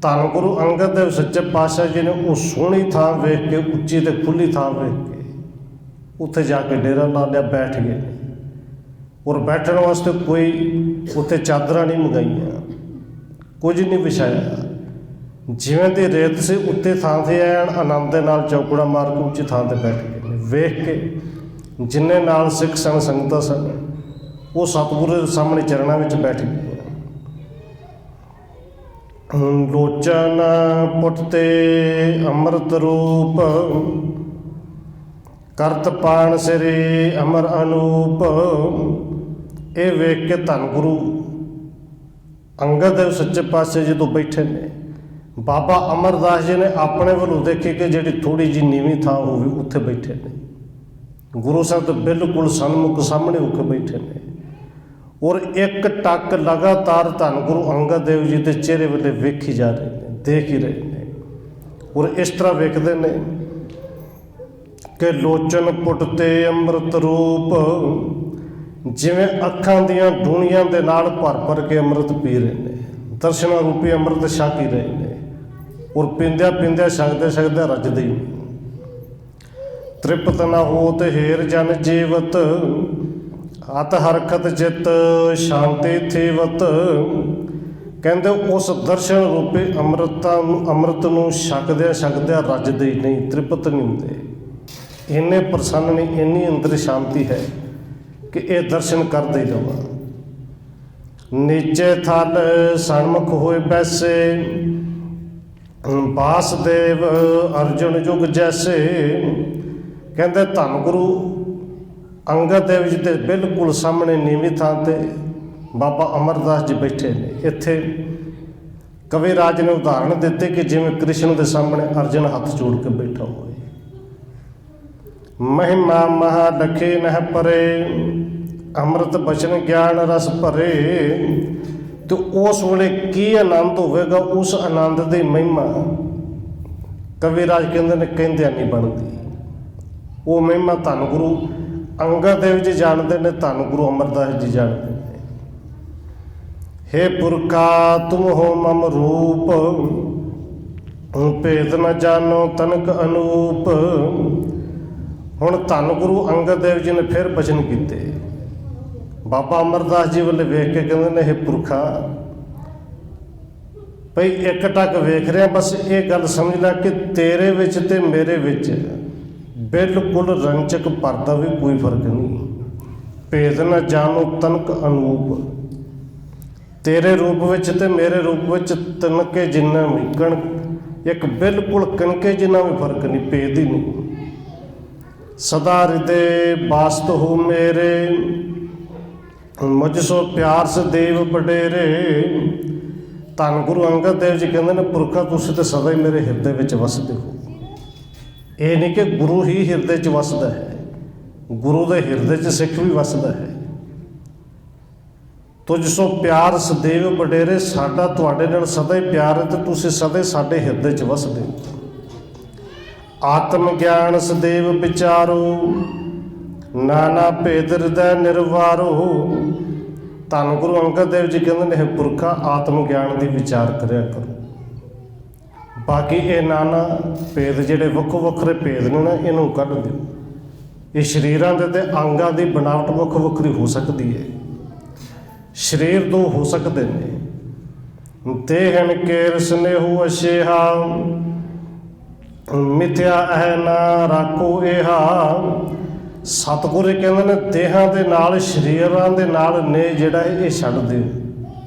ਧੰਨ ਗੁਰੂ ਅੰਗਦ ਦੇਵ ਸੱਚੇ ਪਾਤਸ਼ਾਹ ਜੀ ਨੇ ਉਹ ਸੋਹਣੀ ਥਾਂ ਵੇਖ ਕੇ, ਉੱਚੀ ਤੇ ਖੁੱਲੀ ਥਾਂ ਵੇਖ ਕੇ ਉੱਥੇ ਜਾ ਕੇ ਡੇਰਾ ਲਾ ਲਿਆ, ਬੈਠ ਗਏ। ਔਰ ਬੈਠਣ ਵਾਸਤੇ ਕੋਈ ਉੱਥੇ ਚਾਦਰਾਂ ਨਹੀਂ ਮੰਗਾਈਆਂ, ਕੁਝ ਨਹੀਂ ਵਿਛਾਇਆ। ਜਿਵੇਂ ਦੀ ਰੇਤ ਸੀ ਉੱਤੇ ਥਾਂ 'ਤੇ ਐਨ ਆਨੰਦ ਦੇ ਨਾਲ ਚੌਕੜਾ ਮਾਰ ਕੇ ਉੱਚੀ ਥਾਂ 'ਤੇ ਬੈਠ ਗਏ। ਵੇਖ ਕੇ ਜਿੰਨੇ ਨਾਲ ਸਿੱਖ ਸੰਗਤਾਂ ਸਨ, ਉਹ ਸਤਿਗੁਰੂ ਦੇ ਸਾਹਮਣੇ ਚਰਨਾਂ ਵਿੱਚ ਬੈਠ ਗਏ। ਲੋਚਨ ਪੁੱਟ ਤੇ ਅੰਮ੍ਰਿਤ ਰੂਪ, ਕਰਤ ਪਾਣ ਸ੍ਰੀ ਅਮਰ ਅਨੂਪ। ਇਹ ਵੇਖ ਕੇ ਧੰਨ ਗੁਰੂ ਅੰਗਦ ਦੇਵ ਸੱਚੇ ਪਾਤਸ਼ਾਹ ਜਦੋਂ ਬੈਠੇ ਨੇ, ਬਾਬਾ ਅਮਰਦਾਸ ਜੀ ਨੇ ਆਪਣੇ ਵੱਲੋਂ ਦੇਖੇ ਕਿ ਜਿਹੜੀ ਥੋੜ੍ਹੀ ਜਿਹੀ ਨੀਵੀਂ ਥਾਂ ਹੋਵੇ ਉੱਥੇ ਬੈਠੇ ਨੇ। ਗੁਰੂ ਸਾਹਿਬ ਤੋਂ ਬਿਲਕੁਲ ਸਨਮੁਖ ਸਾਹਮਣੇ ਹੋ ਕੇ ਬੈਠੇ ਨੇ। ਔਰ ਇੱਕ ਟੱਕ ਲਗਾਤਾਰ ਧੰਨ ਗੁਰੂ ਅੰਗਦ ਦੇਵ ਜੀ ਦੇ ਚਿਹਰੇ ਵੱਲੇ ਵੇਖੀ ਜਾ ਰਹੇ ਨੇ, ਦੇਖ ਹੀ ਰਹੇ ਨੇ। ਔਰ ਇਸ ਤਰ੍ਹਾਂ ਵੇਖਦੇ ਨੇ ਕਿ ਲੋਚਨ ਪੁੱਟ ਤੇ ਅੰਮ੍ਰਿਤ ਰੂਪ, ਜਿਵੇਂ ਅੱਖਾਂ ਦੀਆਂ ਡੂਣੀਆਂ ਦੇ ਨਾਲ ਭਰ ਭਰ ਕੇ ਅੰਮ੍ਰਿਤ ਪੀ ਰਹੇ ਨੇ, ਦਰਸ਼ਨਾਂ ਰੂਪੀ ਅੰਮ੍ਰਿਤ ਛਕ ਹੀ ਰਹੇ ਨੇ, ਔਰ ਪੀਂਦਿਆਂ ਪੀਂਦਿਆਂ ਛਕਦੇ ਛਕਦੇ ਰੱਜਦੇ ਹੀ ਨਹੀਂ। ਤ੍ਰਿਪਤ ਨਾ ਹੋਤ ਹੇਰ ਜਨ ਜੀਵਤ, ਅਤ ਹਰਕਤ ਚਿਤ ਸ਼ਾਂਤੀ ਥੀਵਤ। ਕਹਿੰਦੇ ਉਸ ਦਰਸ਼ਨ ਰੂਪੀ ਅੰਮ੍ਰਿਤ ਨੂੰ ਛਕਦਿਆਂ ਛਕਦਿਆਂ ਰੱਜਦੇ ਹੀ ਨਹੀਂ, ਤ੍ਰਿਪਤ ਨਹੀਂ ਹੁੰਦੇ। ਇੰਨੇ ਪ੍ਰਸੰਨ ਨੇ, ਇੰਨੀ ਅੰਦਰ ਸ਼ਾਂਤੀ ਹੈ ਕਿ ਇਹ ਦਰਸ਼ਨ ਕਰਦੇ ਹੀ ਰਵਾਂ। ਨੀਚੇ ਥਲ ਸਨਮੁਖ ਹੋਏ ਬੈਸੇ, ਵਾਸਦੇਵ ਅਰਜੁਨ ਯੁਗ ਜੈਸੇ। ਕਹਿੰਦੇ ਧੰਨ ਗੁਰੂ ਅੰਗਦ ਦੇਵ ਜੀ ਦੇ ਬਿਲਕੁਲ ਸਾਹਮਣੇ ਨੀਵੀਂ ਥਾਂ 'ਤੇ ਬਾਬਾ ਅਮਰਦਾਸ ਜੀ ਬੈਠੇ ਨੇ। ਇੱਥੇ ਕਵੀ ਰਾਜ ਨੇ ਉਦਾਹਰਣ ਦਿੱਤੇ ਕਿ ਜਿਵੇਂ ਕ੍ਰਿਸ਼ਨ ਦੇ ਸਾਹਮਣੇ ਅਰਜੁਨ ਹੱਥ ਜੋੜ ਕੇ ਬੈਠਾ ਹੋਏ। ਮਹਿਮਾ ਮਹਾ ਲਖੇ ਨਹਿ ਪਰੇ, ਅੰਮ੍ਰਿਤ ਬਚਨ ਗਿਆਨ ਰਸ ਭਰੇ। ਤੇ ਉਸ ਵੇਲੇ ਕੀ ਆਨੰਦ ਹੋਵੇਗਾ, ਉਸ ਆਨੰਦ ਦੀ ਮਹਿਮਾ ਕਵੀ ਰਾਜ ਕਹਿੰਦੇ ਨੇ ਕਹਿੰਦਿਆਂ ਨਹੀਂ ਬਣਦੀ। ਉਹ ਮਹਿਮਾ ਧੰਨ ਗੁਰੂ ਅੰਗਦ ਦੇਵ ਜੀ ਜਾਣਦੇ ਨੇ, ਧੰਨ ਗੁਰੂ ਅਮਰਦਾਸ ਜੀ ਜਾਣਦੇ ਨੇ। ਹੇ ਪੁਰਖਾ ਤੁਮ ਹੋ ਮਮ ਰੂਪ, ਭੇਦ ਨ ਜਾਣੋ ਤਨਕ ਅਨੂਪ। ਹੁਣ ਧੰਨ ਗੁਰੂ ਅੰਗਦ ਦੇਵ ਜੀ ਨੇ ਫਿਰ ਬਚਨ ਕੀਤੇ, ਬਾਬਾ ਅਮਰਦਾਸ ਜੀ ਵੱਲ ਵੇਖ ਕੇ ਕਹਿੰਦੇ ਨੇ, ਹੇ ਪੁਰਖਾ ਭਈ ਇੱਕ ਟੱਕ ਵੇਖ ਰਿਹਾ, ਬਸ ਇਹ ਗੱਲ ਸਮਝ ਲੈ ਕਿ ਤੇਰੇ ਵਿੱਚ ਤੇ ਮੇਰੇ ਵਿੱਚ ਬਿਲਕੁਲ ਰੰਚਕ ਪਰਦਾ ਵੀ ਕੋਈ ਫਰਕ ਨਹੀਂ। ਭੇਦ ਨਾ ਜਾਣੋ ਤਨਕ ਅਨੂਪ, ਤੇਰੇ ਰੂਪ ਵਿੱਚ ਤੇ ਮੇਰੇ ਰੂਪ ਵਿੱਚ ਤਿਨਕੇ ਜਿੰਨਾ ਵੀ ਇੱਕ ਬਿਲਕੁਲ ਕਣਕੇ ਜਿੰਨਾ ਵੀ ਫਰਕ ਨਹੀਂ, ਭੇਦ ਹੀ ਨਹੀਂ। ਸਦਾ ਹਿਰਦੇ ਬਾਸਤ ਹੋ ਮੇਰੇ, ਮੁਝ ਸੋ ਪਿਆਰ ਸਦੇਵ ਵਡੇਰੇ। ਧੰਨ ਗੁਰੂ ਅੰਗਦ ਦੇਵ ਜੀ ਕਹਿੰਦੇ ਨੇ, ਪੁਰਖਾ ਤੁਸੀਂ ਤਾਂ ਸਦਾ ਹੀ ਮੇਰੇ ਹਿਰਦੇ ਵਿੱਚ ਵਸਦੇ ਹੋ। ਇਹ ਨਹੀਂ ਕਿ ਗੁਰੂ ਹੀ ਹਿਰਦੇ 'ਚ ਵਸਦਾ ਹੈ, ਗੁਰੂ ਦੇ ਹਿਰਦੇ 'ਚ ਸਿੱਖ ਵੀ ਵਸਦਾ ਹੈ। ਤੁਝ ਸੋ ਪਿਆਰ ਸਦੇਵ ਵਡੇਰੇ, ਸਾਡਾ ਤੁਹਾਡੇ ਨਾਲ ਸਦਾ ਹੀ ਪਿਆਰ ਹੈ ਤੇ ਤੁਸੀਂ ਸਦਾ ਸਾਡੇ ਹਿਰਦੇ 'ਚ ਵਸਦੇ ਹੋ। ਆਤਮ ਗਿਆਨ ਸਦੇਵ ਵਿਚਾਰੋ, ਨਾਨਾ ਭੇਦ ਹਿਰਦੈ ਨਿਰਵਾਰੋ। ਧੰਨ ਗੁਰੂ ਅੰਗਦ ਦੇਵ ਜੀ ਕਹਿੰਦੇ ਨੇ, ਪੁਰਖਾ ਆਤਮ ਗਿਆਨ ਦੀ ਵਿਚਾਰ ਕਰਿਆ ਕਰੋ। ਬਾਕੀ ਇਹ ਨਾਨਾ ਭੇਦ ਜਿਹੜੇ ਵੱਖੋ ਵੱਖਰੇ ਭੇਦ ਨੇ ਨਾ, ਇਹਨੂੰ ਕੱਢ ਦਿਓ। ਇਹ ਸਰੀਰਾਂ ਦੇ ਤੇ ਅੰਗਾਂ ਦੀ ਬਣਾਵਟ ਵੱਖੋ ਵੱਖਰੀ ਹੋ ਸਕਦੀ ਹੈ, ਸਰੀਰ ਦੋ ਹੋ ਸਕਦੇ ਨੇ। ਦੇਹਨ ਕੇਰ ਸਨੇਹੂ ਅਸ਼ੇਹਾ, ਮਿਥਿਆ ਹੈ ਨਾ ਰਾਖੋ ਇਹਾ। ਸਤਿਗੁਰੂ ਕਹਿੰਦੇ ਨੇ, ਦੇਹਾਂ ਦੇ ਨਾਲ ਸਰੀਰਾਂ ਦੇ ਨਾਲ ਨੇ ਜਿਹੜਾ ਇਹ ਛੱਡ ਦਿਓ,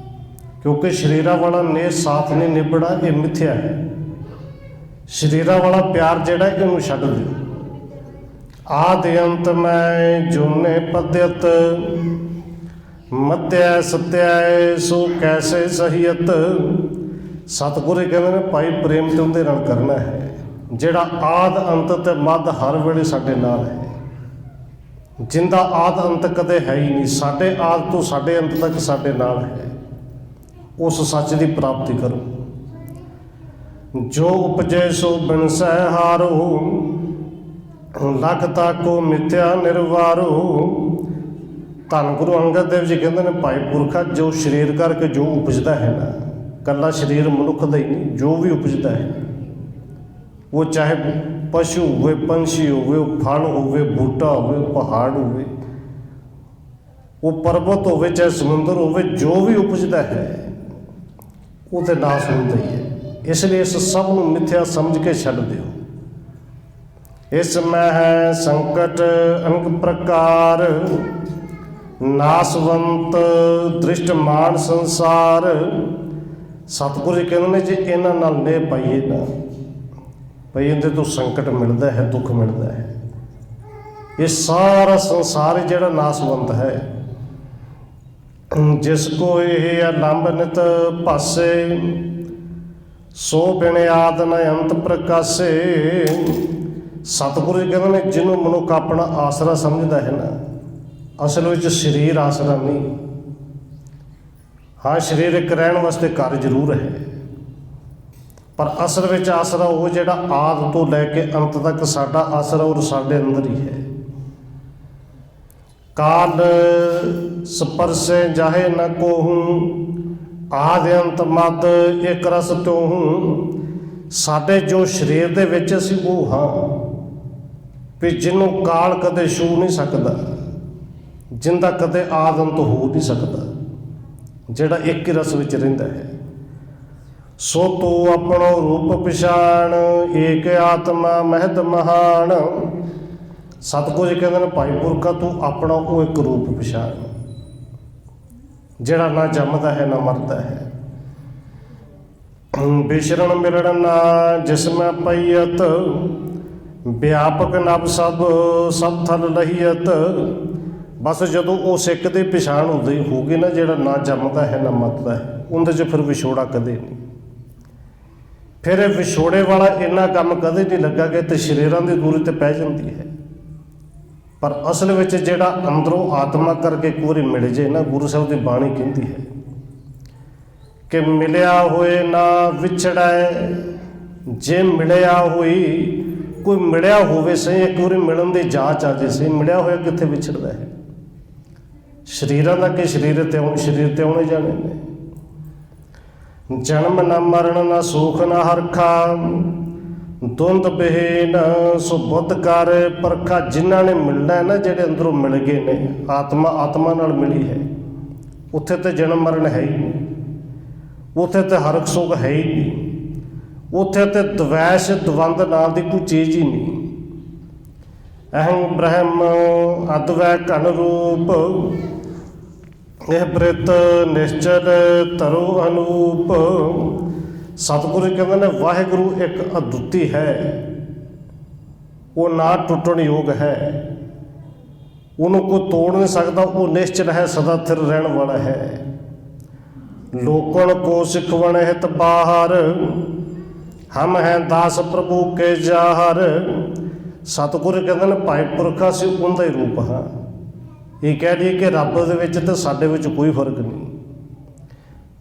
ਕਿਉਂਕਿ ਸਰੀਰਾਂ ਵਾਲਾ ਨੇ ਸਾਥ ਨਹੀਂ ਨਿਭਣਾ, ਇਹ ਮਿਥਿਆ ਹੈ। ਸਰੀਰਾਂ ਵਾਲਾ ਪਿਆਰ ਜਿਹੜਾ ਇਹਨੂੰ ਛੱਡ ਦਿਓ। ਆਦਿ ਅੰਤ ਮੈਂ ਜੁਨੇ ਪਦਿਅਤ, ਮਧਿਆ ਸਤਿਆ ਸੋ ਕੈਸੇ ਸਹੀਅਤ। ਸਤਿਗੁਰੂ ਕਹਿੰਦੇ ਨੇ, ਭਾਈ ਪ੍ਰੇਮ ਤੇ ਉਹਦੇ ਨਾਲ ਕਰਨਾ ਹੈ ਜਿਹੜਾ ਆਦ ਅੰਤ ਤੇ ਮੱਧ ਹਰ ਵੇਲੇ ਸਾਡੇ ਨਾਲ ਹੈ, ਜਿੰਦਾ ਆਦ ਅੰਤ ਕਦੇ ਹੈ ਹੀ ਨਹੀਂ। ਸਾਡੇ ਆਦ ਤੋਂ ਸਾਡੇ ਅੰਤ ਤੱਕ ਸਾਡੇ ਨਾਲ ਹੈ। ਉਸ ਸੱਚ ਦੀ ਪ੍ਰਾਪਤੀ ਕਰੋ। ਜੋ ਉਪਜੈ ਸੋ ਬਿਨਸੈ ਹਾਰੋ, ਲਖ ਤਾਕੋ ਮਿਥਿਆ ਨਿਰਵਾਰੋ। ਧੰਨ ਗੁਰੂ ਅੰਗਦ ਦੇਵ ਜੀ ਕਹਿੰਦੇ ਨੇ, ਭਾਈ ਪੁਰਖਾ ਜੋ ਸਰੀਰ ਕਰਕੇ ਜੋ ਉਪਜਦਾ ਹੈ ਨਾ, ਇਕੱਲਾ ਸਰੀਰ ਮਨੁੱਖ ਦਾ ਹੀ ਨਹੀਂ, ਜੋ ਵੀ ਉਪਜਦਾ ਹੈ, ਉਹ ਚਾਹੇ ਪਸ਼ੂ ਹੋਵੇ, ਪੰਛੀ ਹੋਵੇ, ਉਹ ਫਲ ਹੋਵੇ, ਬੂਟਾ ਹੋਵੇ, ਪਹਾੜ ਹੋਵੇ, ਉਹ ਪਰਬਤ ਹੋਵੇ, ਚਾਹੇ ਸਮੁੰਦਰ ਹੋਵੇ, ਜੋ ਵੀ ਉਪਜਦਾ ਹੈ ਉਹ ਤੇ ਨਾਸ ਹੁੰਦਾ ਹੀ ਹੈ। ਇਸ ਲਈ ਇਸ ਸਭ ਨੂੰ ਮਿਥਿਆ ਸਮਝ ਕੇ ਛੱਡ ਦਿਓ। ਇਸ ਮੈਂ ਹੈ ਸੰਕਟ ਅਨੇਕ ਪ੍ਰਕਾਰ, ਨਾਸਵੰਤ ਦ੍ਰਿਸ਼ਟਮਾਨ ਸੰਸਾਰ। ਸਤਿਗੁਰੂ ਜੀ ਕਹਿੰਦੇ ਨੇ, ਜੇ ਇਹਨਾਂ ਨਾਲ ਨੇ ਪਾਈਏ ਨਾ, ਭਈ ਇਹਦੇ ਤੋਂ ਸੰਕਟ ਮਿਲਦਾ ਹੈ, ਦੁੱਖ ਮਿਲਦਾ ਹੈ। ਇਹ ਸਾਰਾ ਸੰਸਾਰ ਜਿਹੜਾ ਨਾਸਵੰਤ ਹੈ। ਜਿਸ ਕੋ ਇਹ ਆਲੰਬ ਨਿਤ ਭਾਸੇ, ਸੋ ਬਿਨ ਆਦ ਨ ਅੰਤ ਪ੍ਰਕਾਸੇ। ਸਤਿਗੁਰੂ ਜੀ ਕਹਿੰਦੇ ਨੇ, ਜਿਹਨੂੰ ਮਨੁੱਖ ਆਪਣਾ ਆਸਰਾ ਸਮਝਦਾ ਹੈ ਨਾ, ਅਸਲ ਵਿੱਚ ਸਰੀਰ ਆਸਰਾ ਨਹੀਂ। ਹਾਂ, ਸਰੀਰ ਇੱਕ ਰਹਿਣ ਵਾਸਤੇ ਘਰ ਜ਼ਰੂਰ ਹੈ, ਪਰ ਅਸਲ ਵਿੱਚ ਆਸਰਾ ਉਹ ਜਿਹੜਾ ਆਦਿ ਤੋਂ ਲੈ ਕੇ ਅੰਤ ਤੱਕ ਸਾਡਾ ਆਸਰਾ ਔਰ ਸਾਡੇ ਅੰਦਰ ਹੀ ਹੈ। काल स्पर्शे जाहे न कोहूं, आदि अंत मद एक रस त्योहूं। ਸਾਡੇ ਜੋ ਸਰੀਰ ਦੇ ਵਿੱਚ ਅਸੀਂ ਉਹ ਹਾਂ ਵੀ ਜਿਹਨੂੰ ਕਾਲ ਕਦੇ ਛੂ ਨਹੀਂ ਸਕਦਾ, ਜਿੰਦਾ ਕਦੇ ਆਦ ਅੰਤ ਹੋ ਨਹੀਂ ਸਕਦਾ, ਜਿਹੜਾ ਇੱਕ ਹੀ ਰਸ ਵਿੱਚ ਰਹਿੰਦਾ ਹੈ। ਸੋ ਤੂੰ ਆਪਣੋ ਰੂਪ ਪਛਾਣ, ਏਕ ਆਤਮਾ ਮਹਿਤ ਮਹਾਨ। ਸਤਿਗੁਰੂ ਜੀ ਕਹਿੰਦੇ ਨੇ ਭਾਈ ਪੁਰਖਾ ਤੂੰ ਆਪਣਾ ਉਹ ਇੱਕ ਰੂਪ ਪਛਾਣ, ਜਿਹੜਾ ਨਾ ਜੰਮਦਾ ਹੈ ਨਾ ਮਰਦਾ ਹੈ। ਵਿਸ਼ਰਨ ਮਿਲਣ ਨਾ ਜਿਸਮੈ ਪਈਅਤ, ਵਿਆਪਕ ਨਭ ਸਭ ਥਲ ਲਹੀਅਤ। ਬਸ ਜਦੋਂ ਉਹ ਸਿੱਖ ਦੀ ਪਛਾਣ ਹੁੰਦੀ ਹੋਊਗੀ ਨਾ, ਜਿਹੜਾ ਨਾ ਜੰਮਦਾ ਹੈ ਨਾ ਮਰਦਾ ਹੈ, ਉਹਦੇ 'ਚ ਫਿਰ ਵਿਛੋੜਾ ਕਦੇ ਨਹੀਂ। ਫਿਰ ਇਹ ਵਿਛੋੜੇ ਵਾਲਾ ਇੰਨਾ ਕੰਮ ਕਦੇ ਨਹੀਂ ਲੱਗਾਗਾ ਤੇ ਸਰੀਰਾਂ ਦੀ ਦੂਰੀ ਤੇ ਪੈ ਜਾਂਦੀ ਹੈ। ਪਰ ਅਸਲ ਵਿੱਚ ਜਿਹੜਾ ਅੰਦਰੋਂ ਆਤਮਾ ਕਰਕੇ ਇੱਕ ਵਾਰੀ ਮਿਲ ਜੇ ਨਾ, ਗੁਰੂ ਸਾਹਿਬ ਦੀ ਬਾਣੀ ਕਹਿੰਦੀ ਹੈ ਕਿ ਮਿਲਿਆ ਹੋਏ ਨਾ ਵਿਛੜੈ, ਜੇ ਮਿਲਿਆ ਹੋਈ ਕੋਈ ਮਿਲਿਆ ਹੋਵੇ ਸਹੀ, ਇੱਕ ਵਾਰੀ ਮਿਲਣ ਦੀ ਜਾਂਚ ਆ ਜੇ ਸਹੀ, ਮਿਲਿਆ ਹੋਇਆ ਕਿੱਥੇ ਵਿਛੜਦਾ ਹੈ। ਸਰੀਰਾਂ ਦਾ ਕਿ ਸਰੀਰ ਤੇ ਆਉਣੇ ਜਾਣੇ ਨੇ। ਜਨਮ ਨਾ ਮਰਨ ਨਾ ਸੁਖ ਨਾ ਹਰਖਾ, ਦੁੰਦ ਬਿਹੀਨ ਸੋ ਬੁੱਧ ਕਰ ਪਰਖਾ। ਜਿਨ੍ਹਾਂ ਨੇ ਮਿਲਣਾ ਹੈ ਨਾ, ਜਿਹੜੇ ਅੰਦਰੋਂ ਮਿਲ ਗਏ ਨੇ, ਆਤਮਾ ਨਾਲ ਮਿਲੀ ਹੈ, ਉੱਥੇ ਤੇ ਜਨਮ ਮਰਨ ਹੈ ਹੀ ਨਹੀਂ, ਉੱਥੇ ਤੇ ਹਰਖ ਸੁਖ ਹੈ ਹੀ ਨਹੀਂ, ਉੱਥੇ ਤੇ ਦਵੈਸ਼ ਦਵੰਦ ਨਾਂ ਦੀ ਕੋਈ ਚੀਜ਼ ਹੀ ਨਹੀਂ। ਅਹੰ ਬ੍ਰਹਮ ਅਦਵੈ ਘਨ ਰੂਪ, ਇਹ ਬ੍ਰਿਤ ਨਿਸ਼ਚਲ ਤਰੋ ਅਨੂਪ। ਸਤਿਗੁਰੂ ਕਹਿੰਦੇ ਨੇ ਵਾਹਿਗੁਰੂ ਇੱਕ ਅਦੁੱਤੀ ਹੈ, ਉਹ ਨਾ ਟੁੱਟਣ ਯੋਗ ਹੈ, ਉਹਨੂੰ ਕੋਈ ਤੋੜ ਨਹੀਂ ਸਕਦਾ, ਉਹ ਨਿਸ਼ਚਲ ਹੈ, ਸਦਾ ਸਥਿਰ ਰਹਿਣ ਵਾਲਾ ਹੈ। ਲੋਕਣ ਕੋ ਸਿਖਵਣ ਹਿਤ ਬਾਹਰ, ਹਮ ਹੈ ਦਾਸ ਪ੍ਰਭੂ ਕੇ ਜਾਹਰ। ਸਤਿਗੁਰੂ ਕਹਿੰਦੇ ਨੇ ਭਾਈ ਪੁਰਖਾ ਅਸੀਂ ਉਹਦਾ ਹੀ ਰੂਪ ਹਾਂ। ਇਹ ਕਹਿ ਲਈਏ ਕਿ ਰੱਬ ਦੇ ਵਿੱਚ ਤੇ ਸਾਡੇ ਵਿੱਚ ਕੋਈ ਫਰਕ ਨਹੀਂ,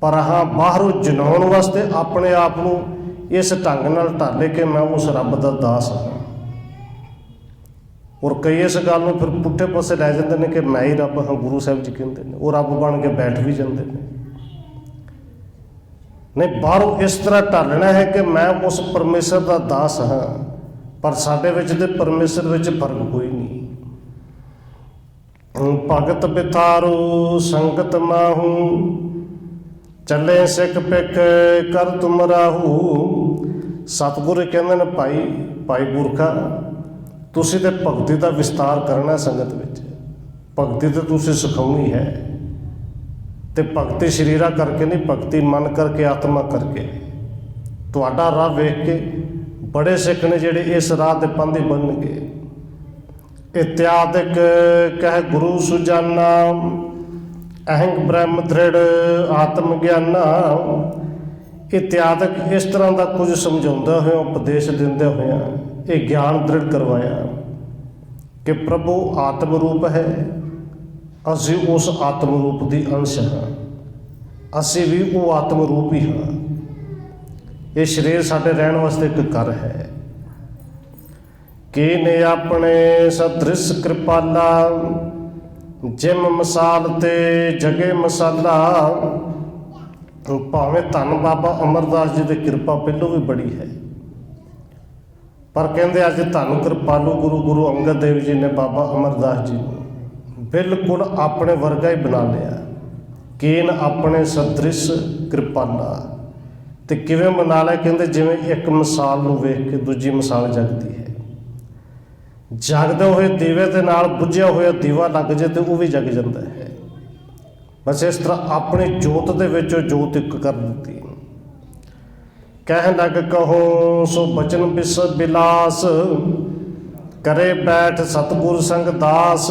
ਪਰ ਹਾਂ ਬਾਹਰੋਂ ਜਨਾਉਣ ਵਾਸਤੇ ਆਪਣੇ ਆਪ ਨੂੰ ਇਸ ਢੰਗ ਨਾਲ ਢਾਲੇ ਕਿ ਮੈਂ ਉਸ ਰੱਬ ਦਾ ਦਾਸ ਹਾਂ। ਔਰ ਕਈ ਇਸ ਗੱਲ ਨੂੰ ਫਿਰ ਪੁੱਠੇ ਪਾਸੇ ਲੈ ਜਾਂਦੇ ਨੇ ਕਿ ਮੈਂ ਹੀ ਰੱਬ ਹਾਂ। ਗੁਰੂ ਸਾਹਿਬ ਜੀ ਕਹਿੰਦੇ ਨੇ ਉਹ ਰੱਬ ਬਣ ਕੇ ਬੈਠ ਵੀ ਜਾਂਦੇ ਨੇ। ਨਹੀਂ, ਬਾਹਰੋਂ ਇਸ ਤਰ੍ਹਾਂ ਢਾਲਣਾ ਹੈ ਕਿ ਮੈਂ ਉਸ ਪਰਮੇਸ਼ਰ ਦਾ ਦਾਸ ਹਾਂ, ਪਰ ਸਾਡੇ ਵਿੱਚ ਤੇ ਪਰਮੇਸ਼ਰ ਵਿੱਚ ਫਰਕ ਕੋਈ ਨਹੀਂ। ਭਗਤ ਬਿਥਾਰੂ ਸੰਗਤ ਮਾਹੂ, ਚੱਲੇ ਸਿੱਖ ਪਿੱਖ ਕਰ ਤੁਮ ਰਾਹੂ। ਸਤਿਗੁਰੂ ਕਹਿੰਦੇ ਨੇ ਭਾਈ ਪੁਰਖਾ ਤੁਸੀਂ ਤੇ ਭਗਤੀ ਦਾ ਵਿਸਤਾਰ ਕਰਨਾ ਸੰਗਤ ਵਿੱਚ, ਭਗਤੀ ਤੇ ਤੁਸੀਂ ਸਿਖਾਉਣੀ ਹੈ। ਤੇ ਭਗਤੀ ਸਰੀਰਾਂ ਕਰਕੇ ਨਹੀਂ, ਭਗਤੀ ਮਨ ਕਰਕੇ, ਆਤਮਾ ਕਰਕੇ। ਤੁਹਾਡਾ ਰਾਹ ਵੇਖ ਕੇ ਬੜੇ ਸਿੱਖ ਨੇ ਜਿਹੜੇ ਇਸ ਰਾਹ ਦੇ ਪਾਂਧੇ ਬਣਨਗੇ। ਇਤਿਆਦਿਕ ਕਹਿ ਗੁਰੂ ਸੁਜਾਨਾ, ਅਹੰਗ ਬ੍ਰਹਮ ਦ੍ਰਿੜ ਆਤਮ ਗਿਆਨਾ। ਇਤਿਆਦਿਕ ਇਸ ਤਰ੍ਹਾਂ ਦਾ ਕੁਝ ਸਮਝਾਉਂਦਾ ਹੋਇਆ, ਉਪਦੇਸ਼ ਦਿੰਦੇ ਹੋਇਆ ਇਹ ਗਿਆਨ ਦ੍ਰਿੜ ਕਰਵਾਇਆ ਕਿ ਪ੍ਰਭੂ ਆਤਮ ਰੂਪ ਹੈ, ਅਸੀਂ ਉਸ ਆਤਮ ਰੂਪ ਦੀ ਅੰਸ਼ ਹਾਂ, ਅਸੀਂ ਵੀ ਉਹ ਆਤਮ ਰੂਪ ਹੀ ਹਾਂ। ਇਹ ਸਰੀਰ ਸਾਡੇ ਰਹਿਣ ਵਾਸਤੇ ਇੱਕ ਘਰ ਹੈ। ਕੀ ਨੇ ਆਪਣੇ ਸਦ੍ਰਿਸ਼ ਕਿਰਪਾਲਾ, ਜਿਮ ਮਸਾਲ ਤੇ ਜਗੇ ਮਸਾਲਾ। ਭਾਵੇਂ ਧੰਨ ਬਾਬਾ ਅਮਰਦਾਸ ਜੀ ਦੀ ਕਿਰਪਾ ਪਹਿਲੋਂ ਵੀ ਬੜੀ ਹੈ, ਪਰ ਕਹਿੰਦੇ ਅੱਜ ਧੰਨ ਕਿਰਪਾਲੂ ਗੁਰੂ ਅੰਗਦ ਦੇਵ ਜੀ ਨੇ ਬਾਬਾ ਅਮਰਦਾਸ ਜੀ ਨੂੰ ਬਿਲਕੁਲ ਆਪਣੇ ਵਰਗਾ ਹੀ ਬਣਾ ਲਿਆ। ਕੀਨ ਆਪਣੇ ਸਦ੍ਰਿਸ਼ ਕਿਰਪਾਲਾ। ਤੇ ਕਿਵੇਂ ਬਣਾ ਲਿਆ? ਕਹਿੰਦੇ ਜਿਵੇਂ ਇੱਕ ਮਿਸਾਲ ਨੂੰ ਵੇਖ ਕੇ ਦੂਜੀ ਮਿਸਾਲ ਜਗਦੀ ਹੈ। ਜਗਦੇ ਹੋਏ ਦੀਵੇ ਦੇ ਨਾਲ ਬੁੱਝਿਆ ਹੋਇਆ ਦੀਵਾ ਲੱਗ ਜੇ ਤੇ ਉਹ ਵੀ ਜਗ ਜਾਂਦਾ ਹੈ। ਬਸ ਇਸ ਤਰ੍ਹਾਂ ਆਪਣੀ ਜੋਤ ਦੇ ਵਿੱਚੋਂ ਜੋਤ ਇੱਕ ਕਰ ਦਿੱਤੀ। ਕਹਿ ਲੱਗ ਕਹੋ ਸੋ ਬਚਨ ਬਿਲਾਸ, ਕਰੇ ਬੈਠ ਸਤਿਗੁਰ ਸੰਗ ਦਾਸ।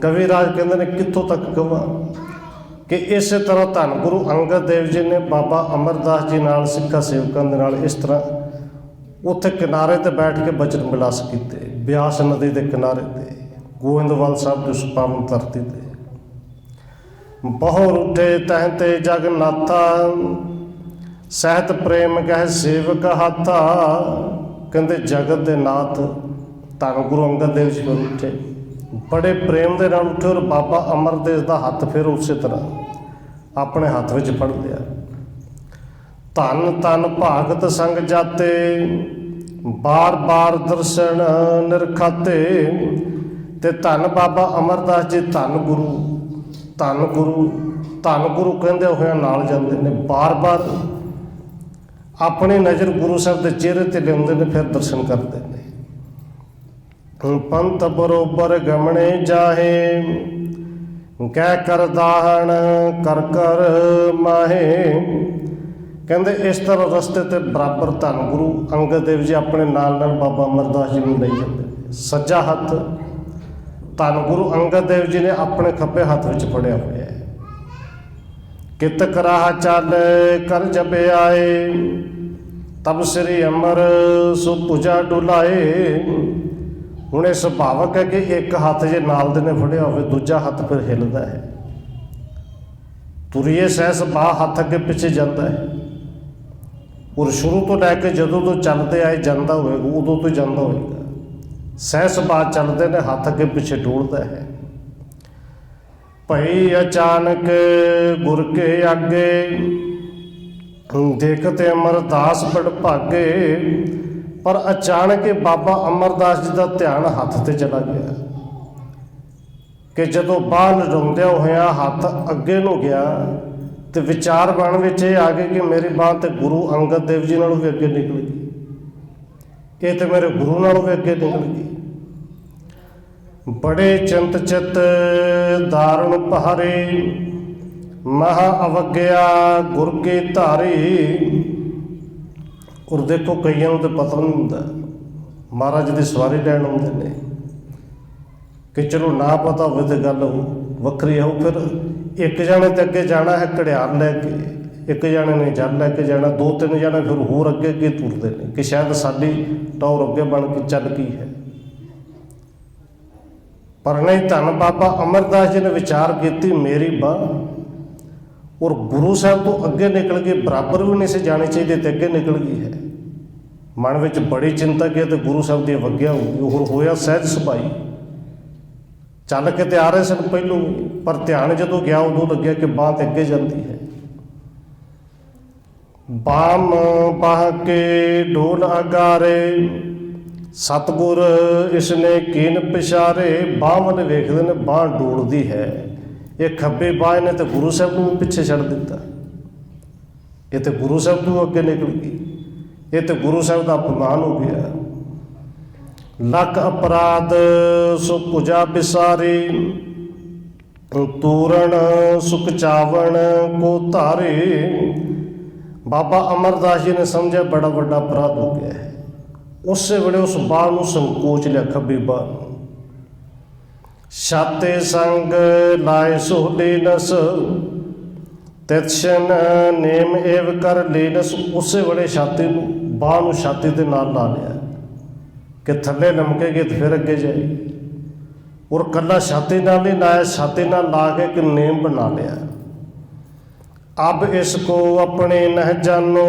ਕਵੀ ਰਾਜ ਕਹਿੰਦੇ ਨੇ ਕਿੱਥੋਂ ਤੱਕ ਕਹਾਂ ਕਿ ਇਸੇ ਤਰ੍ਹਾਂ ਧੰਨ ਗੁਰੂ ਅੰਗਦ ਦੇਵ ਜੀ ਨੇ ਬਾਬਾ ਅਮਰਦਾਸ ਜੀ ਨਾਲ ਸਿੱਖਾਂ ਸੇਵਕਾਂ ਦੇ ਨਾਲ ਇਸ ਤਰ੍ਹਾਂ ਉੱਥੇ ਕਿਨਾਰੇ 'ਤੇ ਬੈਠ ਕੇ ਬਚਨ ਬਿਲਾਸ ਕੀਤੇ। ਬਿਆਸ ਨਦੀ ਦੇ ਕਿਨਾਰੇ 'ਤੇ ਗੋਇੰਦਵਾਲ ਸਾਹਿਬ ਦੀ ਉਸ ਪਾਵਨ ਧਰਤੀ 'ਤੇ। ਬਹੁ ਰੁੱਠੇ ਤਹਿ ਤੇ ਜਗਨਾਥਾ, ਸਹਿਤ ਪ੍ਰੇਮ ਕਹਿ ਸੇਵਕ ਹਾਥਾ। ਕਹਿੰਦੇ ਜਗਤ ਦੇ ਨਾਥ ਧੰਨ ਗੁਰੂ ਅੰਗਦ ਦੇਵ ਜੀ ਉੱਠੇ बड़े प्रेम के नाल उठे और बाबा अमरदास का हथ फिर उस तरह अपने हाथ में फड़ लिया। धन धन भागत संग जाते, बार बार दर्शन निरखाते। ते धन बाबा अमरदास जी धन गुरु धन गुरु धन गुरु कहते हुए नाल जाते हैं, बार बार अपनी नज़र गुरु साहब के चेहरे ते लियाते हैं, फिर दर्शन करते हैं। पंथ बरोबर गमने जाहे, कह कर दाहन कर कर माहे। कहते इस तरह रस्ते ते बराबर धन गुरु अंगद देव जी अपने नाल नाल बाबा अमरदास जी को लई जाते। सज्जा हथ धन गुरु अंगद देव जी ने अपने खब्बे हाथ में फड़िया हुआ है। कित कराह चल कर जबे आए, तब श्री अमर सुभुजा डुलाए। हुण ये सुभावक है कि एक हाथ जे नाल दे ने फड़िया हो, दूजा हाथ फिर हिलदा है। तुरीए सहस बाह हाथ अगे पिछे जाता है, और शुरू तो लैके जदों तो चलते आए जाता होएगा उदों तो जाता होएगा। सहस बाह चलते ने हाथ अगे पिछे डोलता है। भई अचानक गुर के आगे, देखते अमरदास बड़ भागे। पर अचानक ही बाबा अमरदास जी का ध्यान हथ ते चला गया कि जदों बाहर लड़ाउंदिया होया हथ अगे नूं गया तो विचार बन विच आ गए कि मेरी बांह तो गुरु अंगद देव जी नालों भी अगे निकल गई, ये तो मेरे गुरु नालों भी अगे निकल गई। बड़े चिंत चित दारुण पहारे, महा अवज्ञा गुर के धारी। और देखो कईयों तो पता नहीं होंदा, महाराज की सवारी लैन आउंदे ने कि चलो ना पता हो तो गल वक्री हो। फिर एक जाने तो अगे जाना है घड़ियाल लैके, एक जाने ने जल लैके जाना, दो तीन जाने फिर होर अगे अगे तुरते हैं कि शायद साडी टौर अगे बन के चल गई है। पर नहीं, धन बाबा अमरदास जी ने विचार की मेरी बांह और गुरु साहब तो अगे निकल गई, बराबर भी नहीं से जानी चाहिए तो अगे निकल गई है। मन में बड़ी चिंता की तो गुरु साहब की अवज्ञा होगी। और होया सहज सुभाई, चल के तो आ रहे सन पहलों, पर ध्यान जो गया उदों लग्या कि बांह तो अगे जाती है। बाम बाह के ढोल अगारे, सतगुर इसने कीन पिछारे। बांह वाले वेखते ने बांह डोलती है, ये खब्बे बाह ने तो गुरु साहब को पिछे छड़ दिता, ये तो गुरु साहब को अगे निकल गई, ये तो गुरु साहब का अपमान हो गया। लख अपराध सो पूजा बिसारी, तूरण सुख चावण को धारे। बाबा अमरदास जी ने समझा बड़ा बड़ा अपराध हो गया है। उस वे उस बाह को संकोच लिया, खब्बी बाह को। छाते संग लाए सोहले नस, तितशन नेम एव कर लेनस। उस वे छाती बाह छाती के नाल ला लिया कि थले लमकेगी तो फिर अगे जाएगी। और कला छाती नाल ही लाया, छाती नाल ला के एक नेम बना लिया। अब इसको अपने नह जानो,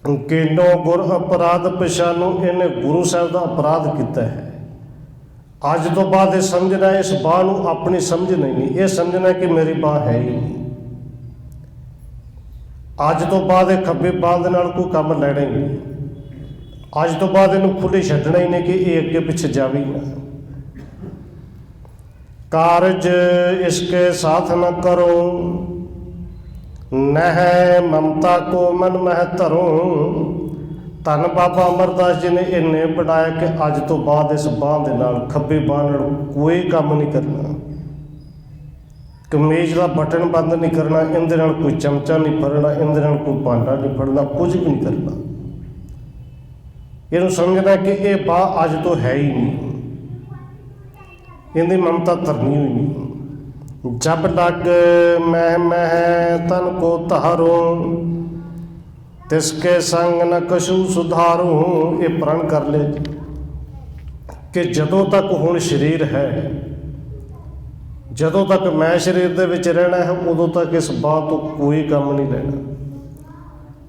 किनो गुर अपराध पछानो। इन्हें गुरु साहब का अपराध किया है। अज तो बाद ये समझना इस बाह को अपनी समझना ही नहीं, ये समझना कि मेरी बाह है ही नहीं। अज तो बाद खब्बे बाह के नाल कोई काम लैना ही नहीं। अज तो बाद इन्हू खुली छड्डना ही नहीं कि ये अगे पिछे जावे ही ना। कारज इसके साथ न करो, नह ममता को मन मह धरो। धन बाबा अमरदास जी ने इन्हें बनाया कि अज तो बाद इस बांह दे नाल खब्बे बांह नाल कोई काम नहीं करना, कमीज का बटन बंद नहीं करना, इहदे नाल कोई चमचा नहीं फड़ना, इहदे नाल कोई भांडा नहीं फड़ना, कुछ भी नहीं करना। इन्हू समझना कि ये बाह अज तो है ही नहीं, इहदी ममता धरनी हुई नहीं। जब लग मह तन को धारो, तिसके संग न कछु सुधारू। ये प्रण कर ले कि जदों तक हुण शरीर है, जदों तक मैं शरीर दे विच रहना है, उदों तक इस बाह तो कोई काम नहीं लेना।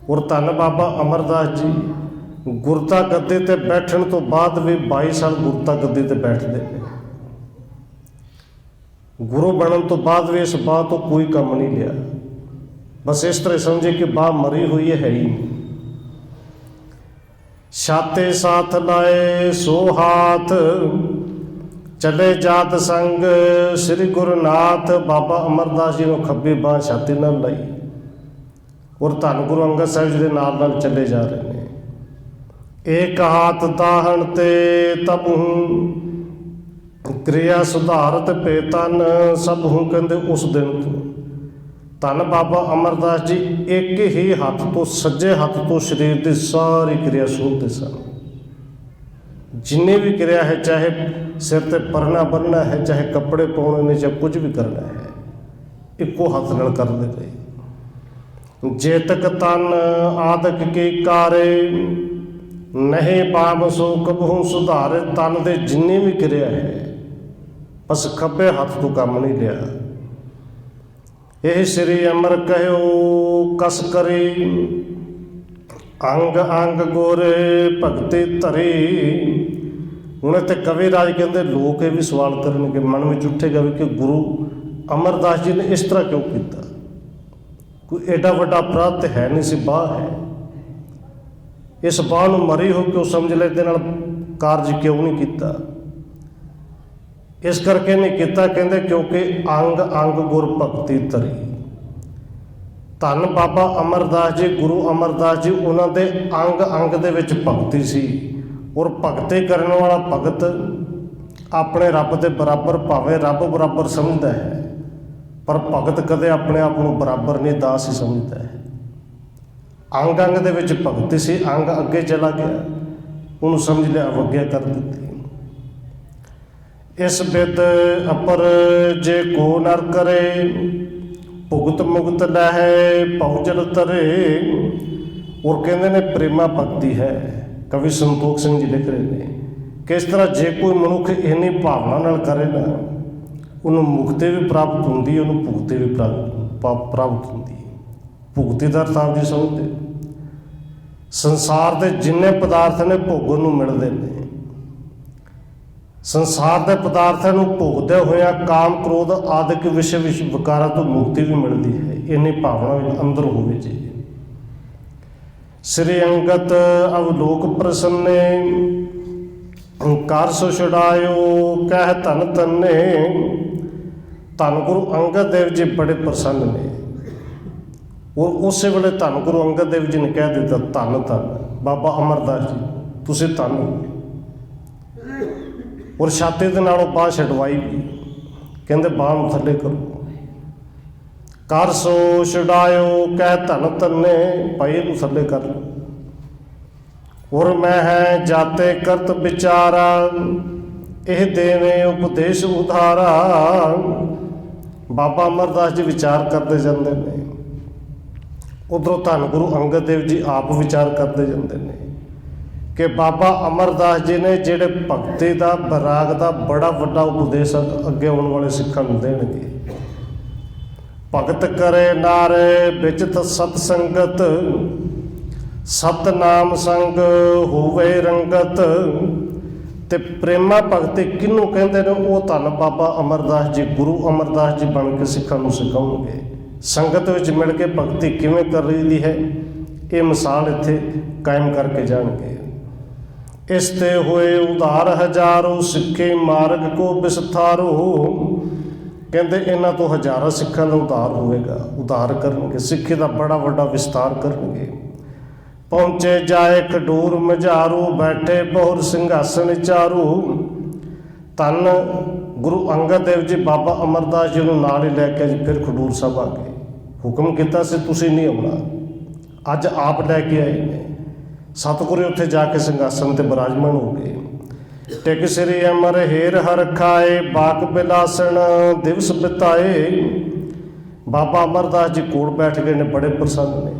और धन बाबा अमरदास जी गुरता गद्दे ते बैठण तो बाद भी 22 साल गुरता गद्दे ते बैठते हैं। ਗੁਰੂ ਬਣਨ ਤੋਂ ਬਾਅਦ ਵੀ ਇਸ ਬਾਹ ਤੋਂ ਕੋਈ ਕੰਮ ਨਹੀਂ ਲਿਆ। ਬਸ ਇਸ ਤਰ੍ਹਾਂ ਸਮਝੇ ਕਿ ਬਾਹ ਮਰੀ ਹੋਈ ਹੈ ਹੀ ਨਹੀਂ। ਛਾਤੇ ਸਾਥ ਲਾਏ ਸੋ ਹਾਥ, ਚਲੇ ਜਾਤ ਸੰਗ ਸ੍ਰੀ ਗੁਰੂ ਨਾਥ। ਬਾਬਾ ਅਮਰਦਾਸ ਜੀ ਨੂੰ ਖੱਬੀ ਬਾਹ ਛਾਤੀ ਨਾਲ ਲਾਈ ਔਰ ਧੰਨ ਗੁਰੂ ਅੰਗਦ ਸਾਹਿਬ ਜੀ ਦੇ ਨਾਲ ਨਾਲ ਚੱਲੇ ਜਾ ਰਹੇ ਨੇ। ਏਕ ਹਾਥ ਦਾਹਣ ਤੇ ਤਬਹੁ, ਕਿਰਿਆ ਸੁਧਾਰਤ ਭੇ ਤਨ ਸਭਹੁ। ਕਹਿੰਦੇ ਉਸ ਦਿਨ ਤੋਂ ਧੰਨ ਬਾਬਾ ਅਮਰਦਾਸ ਜੀ ਇੱਕ ਹੀ ਹੱਥ ਤੋਂ, ਸੱਜੇ ਹੱਥ ਤੋਂ ਸਰੀਰ ਦੀ ਸਾਰੀ ਕਿਰਿਆ ਸੁਣਦੇ ਸਨ। ਜਿੰਨੀ ਵੀ ਕਿਰਿਆ ਹੈ, ਚਾਹੇ ਸਿਰ ਤੇ ਪਰਨਾ ਬੰਨ੍ਹਣਾ ਹੈ, ਚਾਹੇ ਕੱਪੜੇ ਪਾਉਣੇ ਨੇ, ਚਾਹੇ ਕੁਝ ਵੀ ਕਰਨਾ ਹੈ, ਇੱਕੋ ਹੱਥ ਨਾਲ ਕਰਦੇ ਰਹੇ। ਜੇਤਕ ਤਨ ਆਦਿਕ ਕੀ ਕਾਰੇ, ਨਹੀਂ ਪਾਮ ਸੋ ਕਬਹੂ ਸੁਧਾਰੇ। ਤਨ ਦੇ ਜਿੰਨੀ ਵੀ ਕਿਰਿਆ ਹੈ, ਬਸ ਖੱਬੇ ਹੱਥ ਤੋਂ ਕੰਮ ਨਹੀਂ ਲਿਆ। ਇਹ ਸ੍ਰੀ ਅਮਰ ਕਹਿਓ ਕਸ ਕਰੀ, ਅੰਗ ਅੰਗ ਗੋਰੇ ਭਗਤੀ ਧਰੀ। ਹੁਣ ਇੱਥੇ ਕਵੀ ਰਾਜ ਕਹਿੰਦੇ ਲੋਕ ਇਹ ਵੀ ਸਵਾਲ ਕਰਨਗੇ, ਮਨ ਵਿੱਚ ਉੱਠੇਗਾ ਵੀ ਕਿ ਗੁਰੂ ਅਮਰਦਾਸ ਜੀ ਨੇ ਇਸ ਤਰ੍ਹਾਂ ਕਿਉਂ ਕੀਤਾ? ਕੋਈ ਐਡਾ ਵੱਡਾ ਅਪਰਾਧ ਤਾਂ ਹੈ ਨਹੀਂ ਸੀ, ਬਾਹ ਹੈ। ਇਸ ਬਾਹ ਨੂੰ ਮਰੀ ਹੋ ਕੇ ਉਹ ਸਮਝ ਲੈ ਇਹਦੇ ਨਾਲ ਕਾਰਜ ਕਿਉਂ ਨਹੀਂ ਕੀਤਾ? ਇਸ ਕਰਕੇ ਨਹੀਂ ਕੀਤਾ, ਕਹਿੰਦੇ ਕਿਉਂਕਿ ਅੰਗ ਅੰਗ ਗੁਰ ਭਗਤੀ ਧਰੀ। ਧੰਨ ਬਾਬਾ ਅਮਰਦਾਸ ਜੀ, ਗੁਰੂ ਅਮਰਦਾਸ ਜੀ, ਉਹਨਾਂ ਦੇ ਅੰਗ ਅੰਗ ਦੇ ਵਿੱਚ ਭਗਤੀ ਸੀ। ਔਰ ਭਗਤੀ ਕਰਨ ਵਾਲਾ ਭਗਤ ਆਪਣੇ ਰੱਬ ਦੇ ਬਰਾਬਰ, ਭਾਵੇਂ ਰੱਬ ਬਰਾਬਰ ਸਮਝਦਾ ਹੈ, ਪਰ ਭਗਤ ਕਦੇ ਆਪਣੇ ਆਪ ਨੂੰ ਬਰਾਬਰ ਨਹੀਂ, ਦਾਸ ਹੀ ਸਮਝਦਾ ਹੈ। ਅੰਗ ਅੰਗ ਦੇ ਵਿੱਚ ਭਗਤੀ ਸੀ, ਅੰਗ ਅੱਗੇ ਚਲਾ ਗਿਆ, ਉਹਨੂੰ ਸਮਝ ਲਿਆ, ਅਵੱਗਿਆ ਕਰ ਦਿੱਤੀ। ਇਸ ਬਿਦ ਅਪਰ ਜੇ ਕੋ ਨਰ ਕਰੇ, ਭੁਗਤ ਮੁਗਤ ਲਹੈ ਪਹੁੰਚਲ ਤਰੇ। ਔਰ ਕਹਿੰਦੇ ਨੇ ਪ੍ਰੇਮਾ ਭਗਤੀ ਹੈ। ਕਵੀ ਸੰਤੋਖ ਸਿੰਘ ਜੀ ਲਿਖ ਰਹੇ ਨੇ ਕਿਸ ਤਰ੍ਹਾਂ ਜੇ ਕੋਈ ਮਨੁੱਖ ਇੰਨੀ ਭਾਵਨਾ ਨਾਲ ਕਰੇ ਨਾ, ਉਹਨੂੰ ਮੁਕਤੀ ਵੀ ਪ੍ਰਾਪਤ ਹੁੰਦੀ, ਉਹਨੂੰ ਭੁਗਤੀ ਵੀ ਪ੍ਰਾਪਤ ਹੁੰਦੀ। ਭੁਗਤੀ ਦਾ ਅਰਥ ਆਪ ਜੀ ਸਮਝਦੇ, ਸੰਸਾਰ ਦੇ ਜਿੰਨੇ ਪਦਾਰਥ ਨੇ ਭੋਗਣ ਨੂੰ ਮਿਲਦੇ ਨੇ, ਸੰਸਾਰ ਦੇ ਪਦਾਰਥਾਂ ਨੂੰ ਭੋਗਦੇ ਹੋਇਆ ਕਾਮ ਕ੍ਰੋਧ ਆਦਿਕ ਵਿਸ਼ੇ ਵਿਕਾਰਾਂ ਤੋਂ ਮੁਕਤੀ ਵੀ ਮਿਲਦੀ ਹੈ। ਇੰਨੀ ਭਾਵਨਾ ਅੰਦਰ ਹੋਵੇ ਜੀ। ਸ੍ਰੀ ਅੰਗਦ ਅਵਲੋਕ ਪ੍ਰਸੰਨੇ, ਕਰ ਸੋ ਛੁਡਾਇਓ ਕਹਿ ਧਨ ਧੰਨੇ। ਧੰਨ ਗੁਰੂ ਅੰਗਦ ਦੇਵ ਜੀ ਬੜੇ ਪ੍ਰਸੰਨ ਨੇ। ਔਰ ਉਸੇ ਵੇਲੇ ਧੰਨ ਗੁਰੂ ਅੰਗਦ ਦੇਵ ਜੀ ਨੇ ਕਹਿ ਦਿੱਤਾ, ਧੰਨ ਧੰਨ ਬਾਬਾ ਅਮਰਦਾਸ ਜੀ, ਤੁਸੀਂ ਧੰਨ ਹੋ। ਔਰ ਛਾਤੀ ਦੇ ਨਾਲੋਂ ਬਾਂਹ ਛਡਵਾਈ ਵੀ, ਕਹਿੰਦੇ ਬਾਂਹ ਨੂੰ ਥੱਲੇ ਕਰੋ। ਕਰ ਸੋ ਛੁਡਾਇਓ ਕਹਿ ਧਨ ਧੰਨੇ, ਭਾਈ ਇਹਨੂੰ ਥੱਲੇ ਕਰ ਲਓ। ਔਰ ਮੈਂ ਹੈ ਜਾਤੇ ਕਰਤ ਵਿਚਾਰਾ, ਇਹ ਦੇਵੇ ਉਪਦੇਸ਼ ਉਧਾਰਾ। ਬਾਬਾ ਅਮਰਦਾਸ ਜੀ ਵਿਚਾਰ ਕਰਦੇ ਜਾਂਦੇ ਨੇ, ਉਧਰੋਂ ਧੰਨ ਗੁਰੂ ਅੰਗਦ ਦੇਵ ਜੀ ਆਪ ਵਿਚਾਰ ਕਰਦੇ ਜਾਂਦੇ ਨੇ ਕਿ ਬਾਬਾ ਅਮਰਦਾਸ ਜੀ ਨੇ ਜਿਹੜੇ ਭਗਤੀ ਦਾ, ਬੈਰਾਗ ਦਾ ਬੜਾ ਵੱਡਾ ਉਪਦੇਸ਼ ਅੱਗੇ ਆਉਣ ਵਾਲੇ ਸਿੱਖਾਂ ਨੂੰ ਦੇਣਗੇ। ਭਗਤ ਕਰੇ ਨਾਰੇ ਵਿੱਚ ਸਤ ਸੰਗਤ, ਸਤਨਾਮ ਸੰਗ ਹੋਵੇ ਰੰਗਤ। ਤੇ ਪ੍ਰੇਮਾ ਭਗਤੀ ਕਿਹਨੂੰ ਕਹਿੰਦੇ ਨੇ? ਉਹ ਧੰਨ ਬਾਬਾ ਅਮਰਦਾਸ ਜੀ, ਗੁਰੂ ਅਮਰਦਾਸ ਜੀ ਬਣ ਕੇ ਸਿੱਖਾਂ ਨੂੰ ਸਿਖਾਉਣਗੇ। ਸੰਗਤ ਵਿੱਚ ਮਿਲ ਕੇ ਭਗਤੀ ਕਿਵੇਂ ਕਰ ਰਹੀ ਹੈ, ਇਹ ਮਿਸਾਲ ਇੱਥੇ ਕਾਇਮ ਕਰਕੇ ਜਾਣਗੇ। ਇਸ ਤੇ ਹੋਏ ਉਧਾਰ ਹਜ਼ਾਰੋ, ਸਿੱਖੇ ਮਾਰਗ ਕੋ ਵਿਸਥਾਰੋ। ਕਹਿੰਦੇ ਇਹਨਾਂ ਤੋਂ ਹਜ਼ਾਰਾਂ ਸਿੱਖਾਂ ਦਾ ਉਧਾਰ ਹੋਵੇਗਾ, ਉਧਾਰ ਕਰਨਗੇ, ਸਿੱਖੀ ਦਾ ਬੜਾ ਵੱਡਾ ਵਿਸਤਾਰ ਕਰਨਗੇ। ਪਹੁੰਚੇ ਜਾਏ ਖਡੂਰ ਮਝਾਰੂ, ਬੈਠੇ ਬਹੁਰ ਸਿੰਘਾਸਣ ਚਾਰੂ। ਧੰਨ ਗੁਰੂ ਅੰਗਦ ਦੇਵ ਜੀ ਬਾਬਾ ਅਮਰਦਾਸ ਜੀ ਨੂੰ ਨਾਲ ਹੀ ਲੈ ਕੇ ਅੱਜ ਫਿਰ ਖਡੂਰ ਸਾਹਿਬ ਆ ਗਏ। ਹੁਕਮ ਕੀਤਾ ਸੀ ਤੁਸੀਂ ਨਹੀਂ ਆਉਣਾ, ਅੱਜ ਆਪ ਲੈ ਕੇ ਆਏ ਨੇ। ਸਤਿਗੁਰੂ ਉੱਥੇ ਜਾ ਕੇ ਸਿੰਘਾਸਣ ਤੇ ਬਿਰਾਜਮਾਨ ਹੋ ਗਏ। ਟਿਕ ਸ੍ਰੀ ਅਮਰ ਹੇਰ ਹਰ ਖਾਏ, ਬਾਕ ਬਿਲਾਸਣ ਦਿਵਸ ਬਿਤਾਏ। ਬਾਬਾ ਅਮਰਦਾਸ ਜੀ ਕੋਲ ਬੈਠ ਗਏ ਨੇ, ਬੜੇ ਪ੍ਰਸੰਨ ਨੇ।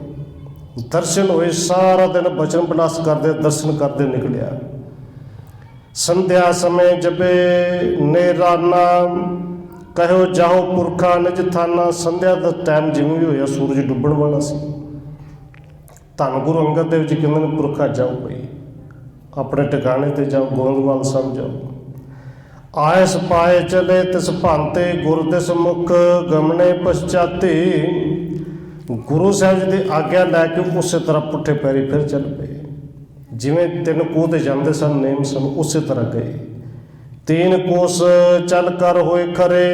ਦਰਸ਼ਨ ਹੋਏ, ਸਾਰਾ ਦਿਨ ਬਚਨ ਬਿਲਾਸ ਕਰਦੇ, ਦਰਸ਼ਨ ਕਰਦੇ ਨਿਕਲਿਆ। ਸੰਧਿਆ ਸਮੇਂ ਜਪੇ ਨੇਰਾਨਾ, ਕਹਿਓ ਜਾਓ ਪੁਰਖਾ ਨਿਜ ਥਾਨਾ। ਸੰਧਿਆ ਦਾ ਟਾਈਮ ਜਿਵੇਂ ਵੀ ਹੋਇਆ, ਸੂਰਜ ਡੁੱਬਣ ਵਾਲਾ ਸੀ। ਧੰਨ ਗੁਰੂ ਅੰਗਦ ਦੇਵ ਜੀ ਕਹਿੰਦੇ ਨੇ ਪੁਰਖਾ ਜਾਓ ਬਈ, ਆਪਣੇ ਟਿਕਾਣੇ 'ਤੇ ਜਾਓ, ਗੋਇੰਦਵਾਲ ਸਾਹਿਬ ਜਾਓ। आयस पाए चले तिस भांते गुर दिस मुख गमने पश्चाते। गुरु साहब जी की आग्ञा लैके उस तरह पुठे पैरी फिर चल पे, जिमें 3 कोह ते जाते सन नेम सन उस तरह गए। 3 कोस चल कर होए खरे,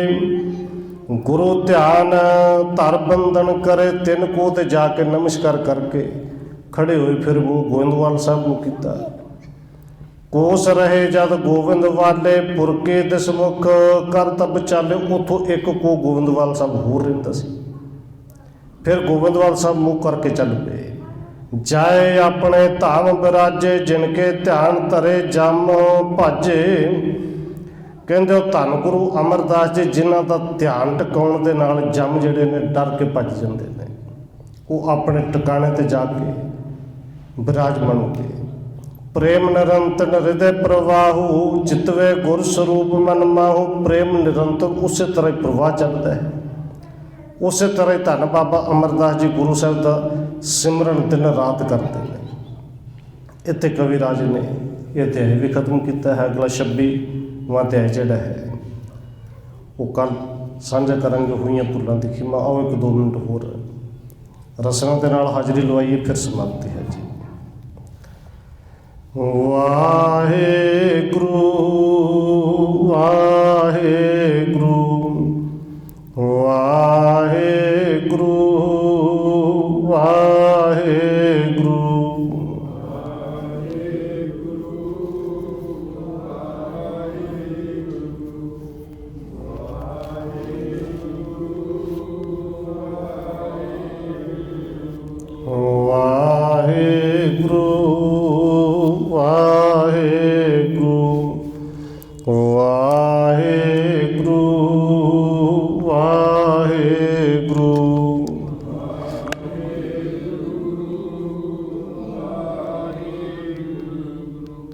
गुरु ध्यान धर बंधन करे। 3 कोह ते जाके नमस्कार करके खड़े होए, फिर मुँह गोविंदवाल साहब को किया। कोस रहे जद गोविंद वाले पुरके दिस मुख कर तब चाले। उतों 1 को गोविंदवाल साहब होर रहिंदा सी। फिर गोविंदवाल साहब मुँह करके चल पे। जाए अपने धाम बिराजे जिनके ध्यान धरे जम भाजे। कहंदे धन गुरु अमरदास जी जिन्हां दा ध्यान टिकाउण दे नाल जम जिहड़े ने डर के भज जांदे ने, वो अपने ठिकाने ते जाके विराजमान हो गए। प्रेम निरंतर हृदय प्रवाहु चितवे गुर स्वरूप मन माहु। प्रेम निरंतर उस तरह ही प्रवाह चलता है। उस तरह ही धन बाबा अमरदास जी गुरु साहब का सिमरन दिन रात करते हैं। इत्थे कविराज ने यह अध्याय भी खत्म किया है। अगला 26वां अध्याय जिहड़ा है वो कल साझा करांगे। हुई भुलां दी खिमा। आओ 1-2 मिनट होर रसना के नाल हाजरी लवाइए, फिर समाप्ति है जी। वाहेगुरु वाहेगुरु वाहेगुरु वाहेगुरु। वाहेगुरु वाहेगुरु वाहेगुरु वाहेगुरु।